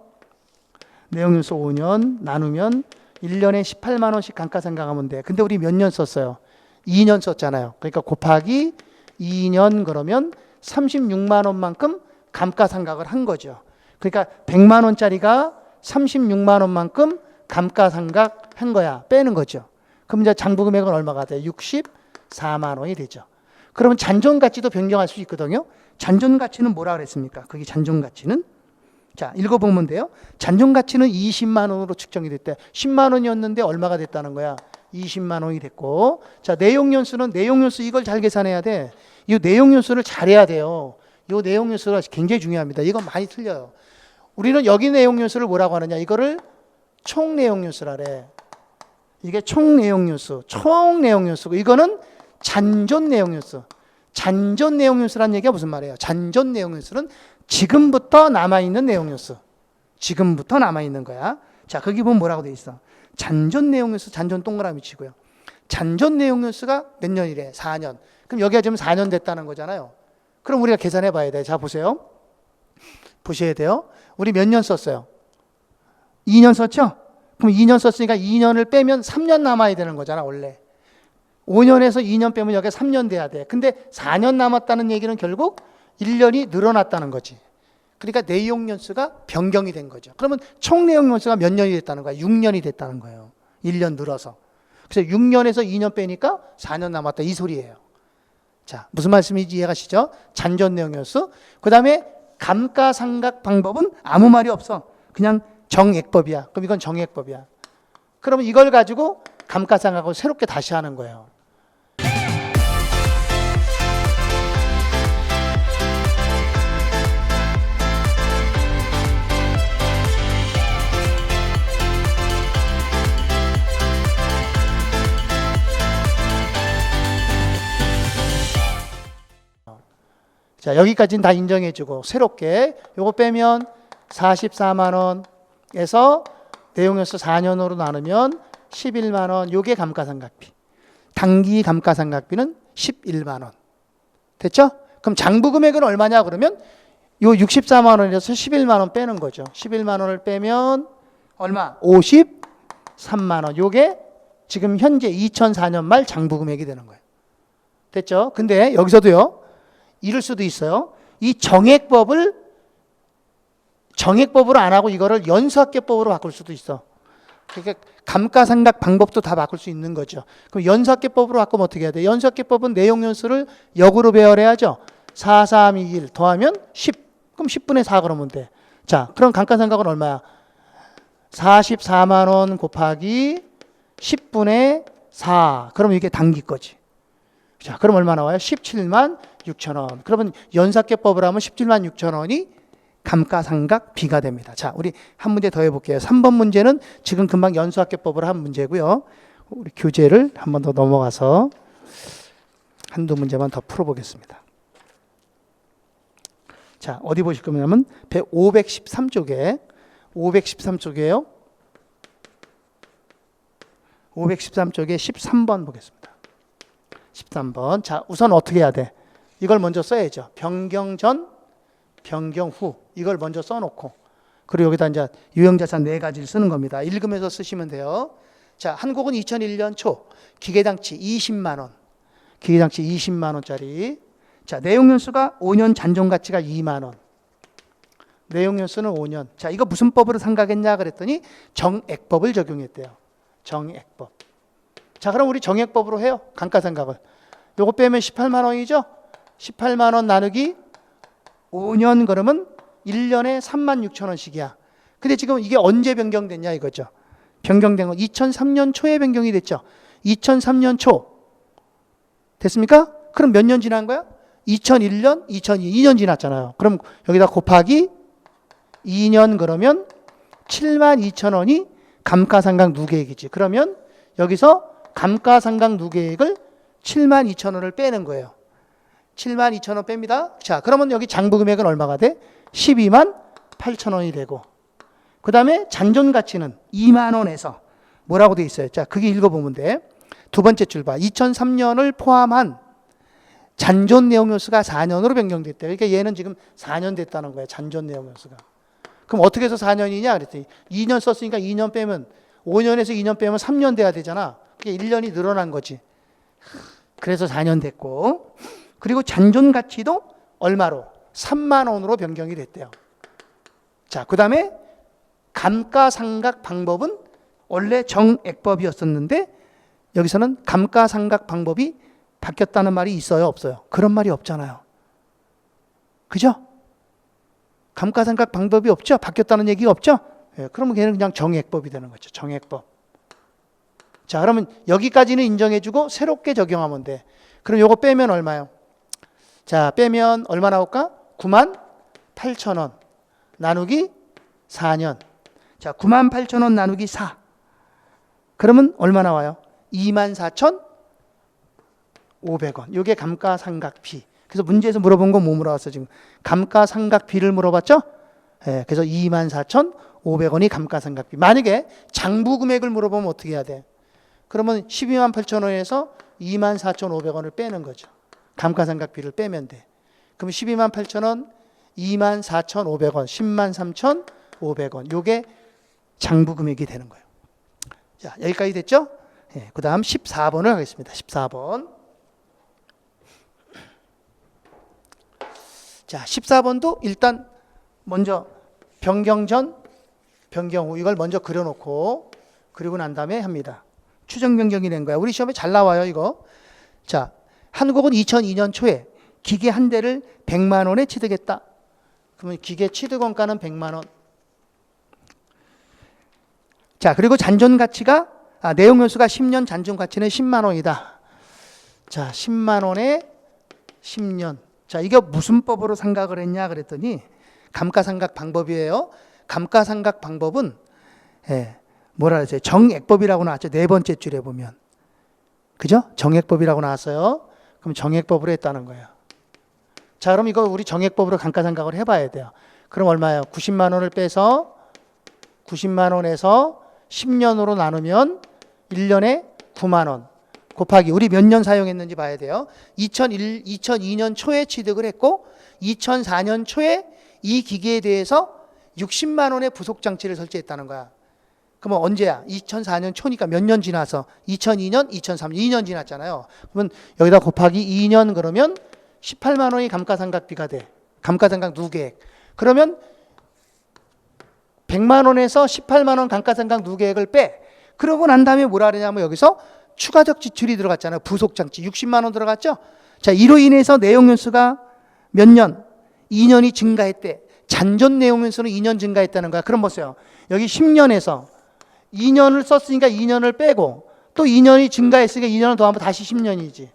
내용연수 5년 나누면 1년에 18만 원씩 감가상각하면 돼. 근데 우리 몇 년 썼어요? 2년 썼잖아요. 그러니까 곱하기 2년 그러면 36만 원만큼 감가상각을 한 거죠. 그러니까 100만 원짜리가 36만 원만큼 감가상각 한 거야. 빼는 거죠. 그럼 이제 장부 금액은 얼마가 돼? 64만 원이 되죠. 그러면 잔존가치도 변경할 수 있거든요. 잔존가치는 뭐라 그랬습니까? 거기 잔존가치는 자, 읽어보면 돼요. 잔존가치는 20만 원으로 측정이 됐대. 10만 원이었는데 얼마가 됐다는 거야? 20만 원이 됐고. 자, 내용연수는 내용연수 이걸 잘 계산해야 돼. 이 내용연수를 잘해야 돼요. 이 내용연수가 굉장히 중요합니다. 이건 많이 틀려요. 우리는 여기 내용연수를 뭐라고 하느냐? 이거를 총내용연수라래. 이게 총내용연수, 총내용연수고 이거는 잔존내용연수. 잔존내용연수라는 얘기가 무슨 말이에요? 잔존내용연수는 지금부터 남아있는 내용연수. 지금부터 남아있는 거야. 자, 거기 보면 뭐라고 돼 있어? 잔존내용연수, 잔존 동그라미 치고요. 잔존내용연수가 몇 년이래? 4년. 그럼 여기가 지금 4년 됐다는 거잖아요. 그럼 우리가 계산해 봐야 돼. 자, 보세요. 보셔야 돼요. 우리 몇 년 썼어요? 2년 썼죠? 그럼 2년 썼으니까 2년을 빼면 3년 남아야 되는 거잖아, 원래. 5년에서 2년 빼면 여기가 3년 돼야 돼. 근데 4년 남았다는 얘기는 결국 1년이 늘어났다는 거지. 그러니까 내용연수가 변경이 된 거죠. 그러면 총 내용연수가 몇 년이 됐다는 거야? 6년이 됐다는 거예요. 1년 늘어서. 그래서 6년에서 2년 빼니까 4년 남았다 이 소리예요. 자, 무슨 말씀인지 이해가시죠? 잔존 내용연수. 그 다음에 감가상각 방법은 아무 말이 없어. 그냥 정액법이야. 그럼 이건 정액법이야. 그러면 이걸 가지고 감가상각을 새롭게 다시 하는 거예요. 자, 여기까지는 다 인정해주고 새롭게 요거 빼면 44만 원에서 내용연수 4년으로 나누면 11만 원. 요게 감가상각비. 단기 감가상각비는 11만 원. 됐죠? 그럼 장부 금액은 얼마냐 그러면 요 64만 원에서 11만 원 빼는 거죠. 11만 원을 빼면 얼마? 53만 원. 요게 지금 현재 2004년 말 장부 금액이 되는 거예요. 됐죠? 근데 여기서도요. 이럴 수도 있어요. 이 정액법으로 안 하고 이거를 연수합계법으로 바꿀 수도 있어. 그러니까 감가상각 방법도 다 바꿀 수 있는 거죠. 그럼 연수합계법으로 바꾸면 어떻게 해야 돼? 연수합계법은 내용연수를 역으로 배열해야죠. 4, 3, 2, 1 더하면 10. 그럼 10분의 4 그러면 돼. 자, 그럼 감가상각은 얼마야? 44만 원 곱하기 10분의 4. 그러면 이게 당기 거지. 자, 그럼 얼마 나와요? 17만 6천 원. 그러면 연사께법을 하면 17만 6천 원이 감가상각비가 됩니다. 자, 우리 한 문제 더 해볼게요. 3번 문제는 지금 금방 연수학계법으로 한 문제고요. 우리 교재를 한 번 더 넘어가서 한두 문제만 더 풀어보겠습니다. 자, 어디 보실 거냐면 513쪽에 513쪽이에요. 513쪽에 13번 보겠습니다. 13번. 자, 우선 어떻게 해야 돼? 이걸 먼저 써야죠. 변경 전, 변경 후. 이걸 먼저 써놓고, 그리고 여기다 이제 유형자산 4가지를 쓰는 겁니다. 읽으면서 쓰시면 돼요. 자, 한국은 2001년 초 기계장치 20만 원. 기계장치 20만 원짜리. 자, 내용연수가 5년 잔존가치가 2만 원. 내용연수는 5년. 자, 이거 무슨 법으로 상각했냐 그랬더니 정액법을 적용했대요. 정액법. 자, 그럼 우리 정액법으로 해요. 감가상각을. 요거 빼면 18만 원이죠? 18만 원 나누기 5년 그러면 1년에 3만 6천 원씩이야. 근데 지금 이게 언제 변경됐냐 이거죠. 변경된 건 2003년 초에 변경이 됐죠. 2003년 초. 됐습니까? 그럼 몇 년 지난 거야? 2001년, 2002, 2년 지났잖아요. 그럼 여기다 곱하기 2년 그러면 7만 2천 원이 감가상각 누계액이지. 그러면 여기서 감가상각 누계액을 7만 2천 원을 빼는 거예요. 7만 2천 원 뺍니다. 자, 그러면 여기 장부금액은 얼마가 돼? 12만 8천 원이 되고, 그 다음에 잔존가치는 2만 원에서 뭐라고 돼 있어요? 자, 그게 읽어보면 돼. 두 번째 줄 봐. 2003년을 포함한 잔존 내용연수가 4년으로 변경됐대. 그러니까 얘는 지금 4년 됐다는 거예요. 잔존 내용연수가. 그럼 어떻게 해서 4년이냐 그랬더니 2년 썼으니까 2년 빼면 5년에서 2년 빼면 3년 돼야 되잖아. 그게 1년이 늘어난 거지. 그래서 4년 됐고, 그리고 잔존 가치도 얼마로? 3만 원으로 변경이 됐대요. 자, 그 다음에 감가상각 방법은 원래 정액법이었었는데 여기서는 감가상각 방법이 바뀌었다는 말이 있어요, 없어요? 그런 말이 없잖아요. 그죠? 감가상각 방법이 없죠? 바뀌었다는 얘기가 없죠? 예, 그러면 걔는 그냥 정액법이 되는 거죠. 정액법. 자, 그러면 여기까지는 인정해주고 새롭게 적용하면 돼. 그럼 요거 빼면 얼마요? 자, 빼면 얼마 나올까? 9만 8천 원 나누기 4년. 자, 9만 8천 원 나누기 4. 그러면 얼마 나와요? 24,500원. 이게 감가상각비. 그래서 문제에서 물어본 건 뭐 물어봤어 지금? 감가상각비를 물어봤죠? 예, 그래서 24,500원이 감가상각비. 만약에 장부금액을 물어보면 어떻게 해야 돼? 그러면 12만 8천 원에서 24,500원을 빼는 거죠. 감가상각비를 빼면 돼. 그럼 12만 8천 원, 24,500원, 10만 3,500원. 요게 장부금액이 되는 거예요. 자, 여기까지 됐죠? 예, 그 다음 14번을 하겠습니다. 14번. 자, 14번도 일단 먼저 변경 전, 변경 후 이걸 먼저 그려놓고 그리고 난 다음에 합니다. 추정 변경이 된 거야. 우리 시험에 잘 나와요, 이거. 자, 한국은 2002년 초에 기계 한 대를 100만 원에 취득했다. 그러면 기계 취득 원가는 100만 원. 자, 그리고 잔존 가치가 내용 연수가 10년, 잔존 가치는 10만 원이다. 자, 10만 원에 10년. 자, 이게 무슨 법으로 상각을 했냐 그랬더니 감가상각 방법이에요. 감가상각 방법은 뭐라 그랬어요? 정액법이라고 나왔죠. 네 번째 줄에 보면. 그죠? 정액법이라고 나왔어요. 그럼 정액법으로 했다는 거예요. 자, 그럼 이거 우리 정액법으로 감가상각을 해봐야 돼요. 그럼 얼마예요? 90만 원을 빼서 90만 원에서 10년으로 나누면 1년에 9만 원 곱하기 우리 몇 년 사용했는지 봐야 돼요. 2002년 초에 취득을 했고 2004년 초에 이 기계에 대해서 60만 원의 부속장치를 설치했다는 거야. 그러면 언제야? 2004년 초니까 몇 년 지나서 2002년, 2003년, 2년 지났잖아요. 그러면 여기다 곱하기 2년 그러면 18만 원이 감가상각비가 돼. 감가상각 누계액. 그러면 100만 원에서 18만 원 감가상각 누계액을 빼. 그러고 난 다음에 뭐라 그러냐면 여기서 추가적 지출이 들어갔잖아요. 부속장치 60만 원 들어갔죠. 자, 이로 인해서 내용 연수가 몇 년? 2년이 증가했대. 잔존 내용연수는 2년 증가했다는 거야. 그럼 보세요. 여기 10년에서 2년을 썼으니까 2년을 빼고 또 2년이 증가했으니까 2년을 더하면 다시 10년이지.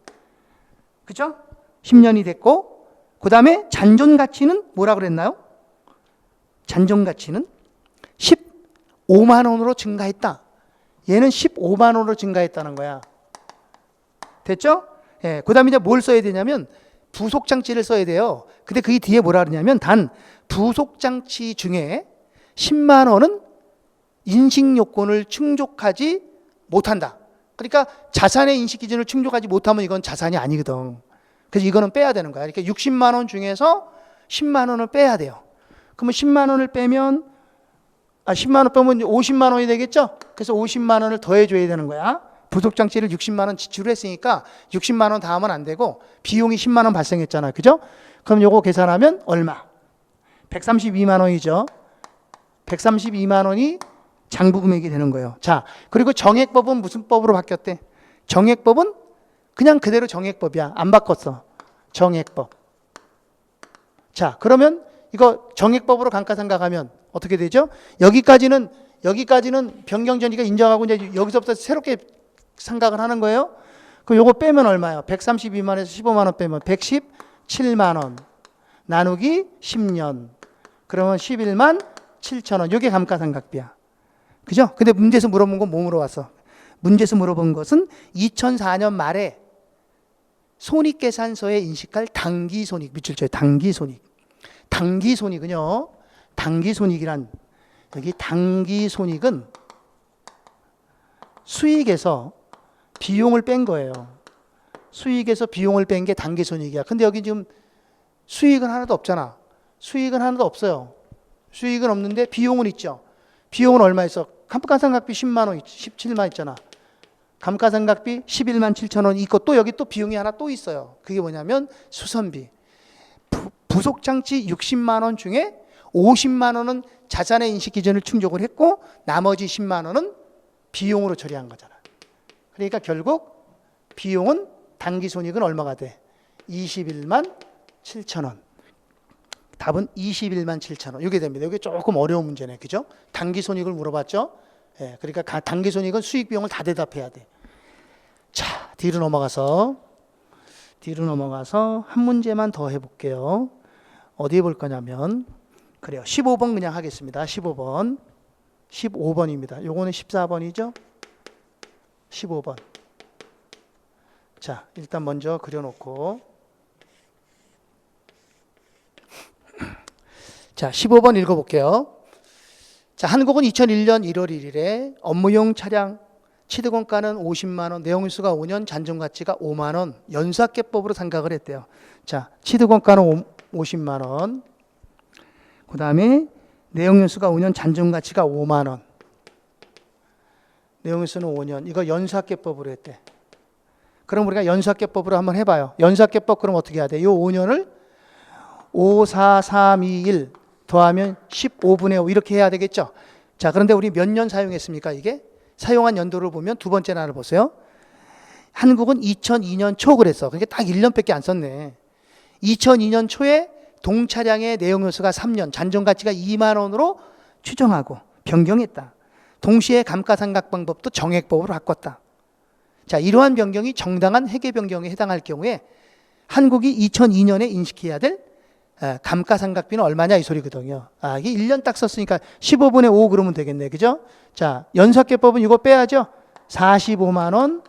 그죠? 10년이 됐고 그 다음에 잔존 가치는 뭐라 그랬나요? 잔존 가치는 15만 원으로 증가했다. 얘는 15만 원으로 증가했다는 거야. 됐죠? 예. 그 다음에 이제 뭘 써야 되냐면 부속장치를 써야 돼요. 근데 그 뒤에 뭐라 그러냐면 단 부속장치 중에 10만 원은 인식요건을 충족하지 못한다. 그러니까 자산의 인식 기준을 충족하지 못하면 이건 자산이 아니거든. 그래서 이거는 빼야 되는 거야. 그러니까 60만 원 중에서 10만 원을 빼야 돼요. 그러면 10만 원을 빼면 10만 원 빼면 50만 원이 되겠죠? 그래서 50만 원을 더해줘야 되는 거야. 부속장치를 60만 원 지출을 했으니까 60만 원 다 하면 안 되고 비용이 10만 원 발생했잖아요. 그죠? 그럼 요거 계산하면 얼마? 132만 원이죠. 132만 원이 장부 금액이 되는 거예요. 자, 그리고 정액법은 무슨 법으로 바뀌었대? 정액법은 그냥 그대로 정액법이야. 안 바꿨어. 정액법. 자, 그러면 이거 정액법으로 감가상각하면 어떻게 되죠? 여기까지는 변경전이가 인정하고 이제 여기서부터 새롭게 상각을 하는 거예요. 그럼 요거 빼면 얼마예요? 132만 원에서 15만 원 빼면 117만 원 나누기 10년. 그러면 11만 7천 원. 요게 감가상각비야. 그죠? 근데 문제에서 물어본 건 뭐 물어봤어? 문제에서 물어본 것은 2004년 말에 손익계산서에 인식할 당기손익 밑줄 쳐요. 당기손익. 당기손익은요. 당기손익이란 여기 당기손익은 수익에서 비용을 뺀 거예요. 수익에서 비용을 뺀 게 당기손익이야. 근데 여기 지금 수익은 하나도 없잖아. 수익은 하나도 없어요. 수익은 없는데 비용은 있죠. 비용은 얼마 있어? 감가상각비 10만 원, 17만 있잖아. 감가상각비 11만 7천 원 있고 또 여기 또 비용이 하나 또 있어요. 그게 뭐냐면 수선비. 부속장치 60만 원 중에 50만 원은 자산의 인식 기준을 충족을 했고 나머지 10만 원은 비용으로 처리한 거잖아. 그러니까 결국 비용은 당기손익은 얼마가 돼? 21만 7천 원. 답은 21만 7천 원. 이게 됩니다. 이게 조금 어려운 문제네. 그죠? 당기손익을 물어봤죠? 예, 그러니까 당기손익은 수익 비용을 다 대답해야 돼. 자, 뒤로 넘어가서 한 문제만 더 해볼게요. 어디에 볼 거냐면 그래요. 15번 그냥 하겠습니다. 15번입니다. 요거는 14번이죠? 15번. 자, 일단 먼저 그려놓고 자, 15번 읽어볼게요. 자, 한국은 2001년 1월 1일에 업무용 차량 취득원가는 50만 원, 내용일수가 5년, 잔존가치가 5만 원, 연수학계법으로 상각을 했대요. 자, 취득원가는 50만 원, 그 다음에 내용일수가 5년, 잔존가치가 5만 원, 내용일수는 5년. 이거 연수학계법으로 했대. 그럼 우리가 연수학계법으로 한번 해봐요. 연수학계법 그럼 어떻게 해야 돼? 요 5년을 5, 4, 3, 2, 1 더하면 15분의 5 이렇게 해야 되겠죠? 자, 그런데 우리 몇 년 사용했습니까? 이게? 사용한 연도를 보면 두 번째 날을 보세요. 한국은 2002년 초 그랬어. 그러니까 딱 1년밖에 안 썼네. 2002년 초에 동차량의 내용요소가 3년, 잔존가치가 2만 원으로 추정하고 변경했다. 동시에 감가상각 방법도 정액법으로 바꿨다. 자, 이러한 변경이 정당한 회계 변경에 해당할 경우에 한국이 2002년에 인식해야 될 감가상각비는 얼마냐 이 소리거든요. 이게 1년 딱 썼으니까 15분의 5 그러면 되겠네. 그죠? 자, 연수학계법은 이거 빼야죠. 45만 원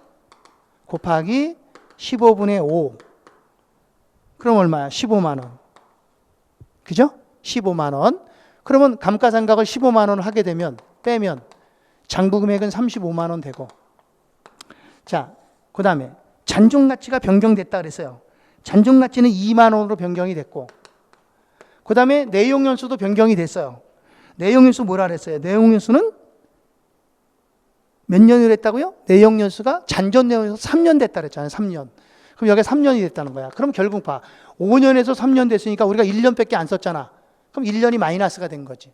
곱하기 15분의 5. 그럼 얼마야? 15만 원. 그죠? 15만 원. 그러면 감가상각을 15만 원을 하게 되면 빼면 장부금액은 35만 원 되고. 자, 그 다음에 잔존가치가 변경됐다 그랬어요. 잔존가치는 2만 원으로 변경이 됐고, 그 다음에 내용연수도 변경이 됐어요. 내용연수 뭐라 그랬어요? 내용연수는 몇 년을 했다고요? 내용연수가 잔존 내용연수 3년 됐다 그랬잖아요. 3년. 그럼 여기가 3년이 됐다는 거야. 그럼 결국 봐. 5년에서 3년 됐으니까 우리가 1년밖에 안 썼잖아. 그럼 1년이 마이너스가 된 거지.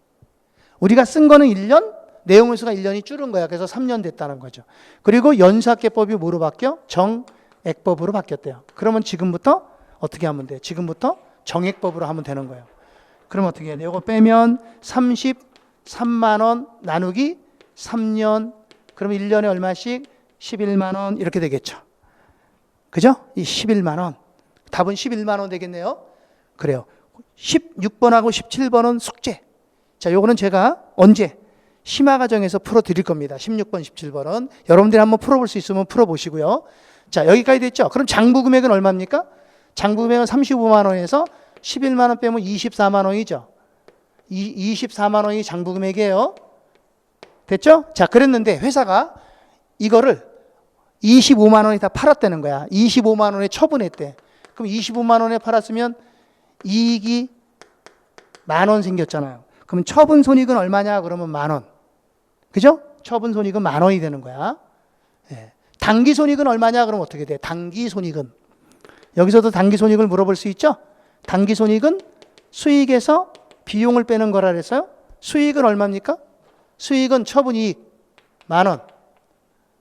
우리가 쓴 거는 1년, 내용연수가 1년이 줄은 거야. 그래서 3년 됐다는 거죠. 그리고 연수학계법이 뭐로 바뀌어? 정액법으로 바뀌었대요. 그러면 지금부터 어떻게 하면 돼? 지금부터 정액법으로 하면 되는 거예요. 그럼 어떻게 해야 돼요? 이거 빼면 33만 원 나누기 3년. 그럼 1년에 얼마씩? 11만 원 이렇게 되겠죠. 그죠? 이 11만 원. 답은 11만 원 되겠네요. 그래요. 16번하고 17번은 숙제. 자, 요거는 제가 언제? 심화과정에서 풀어드릴 겁니다. 16번, 17번은. 여러분들이 한번 풀어볼 수 있으면 풀어보시고요. 자, 여기까지 됐죠? 그럼 장부 금액은 얼마입니까? 장부 금액은 35만 원에서 11만 원 빼면 24만 원이죠. 24만 원이 장부 금액이에요. 됐죠? 자, 그랬는데 회사가 이거를 25만 원에 다 팔았다는 거야. 25만 원에 처분했대. 그럼 25만 원에 팔았으면 이익이 10,000원 생겼잖아요. 그럼 처분 손익은 얼마냐? 그러면 10,000원. 그죠? 처분 손익은 10,000원이 되는 거야. 예. 당기 손익은 얼마냐? 그럼 어떻게 돼? 당기 손익은. 여기서도 당기 손익을 물어볼 수 있죠? 당기 손익은 수익에서 비용을 빼는 거라 그랬어요. 수익은 얼마입니까? 수익은 처분 이익 10,000원.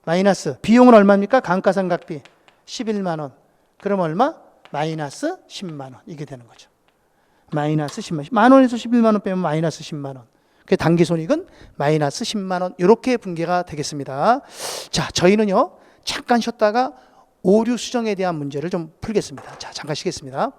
마이너스 비용은 얼마입니까? 감가상각비 11만 원. 그럼 얼마? 마이너스 10만 원. 이게 되는 거죠. 마이너스 10만 원. 10,000원에서 11만 원 빼면 마이너스 10만 원. 그 당기손익은 마이너스 10만 원. 이렇게 분계가 되겠습니다. 자, 저희는요 잠깐 쉬었다가 오류 수정에 대한 문제를 좀 풀겠습니다. 자, 잠깐 쉬겠습니다.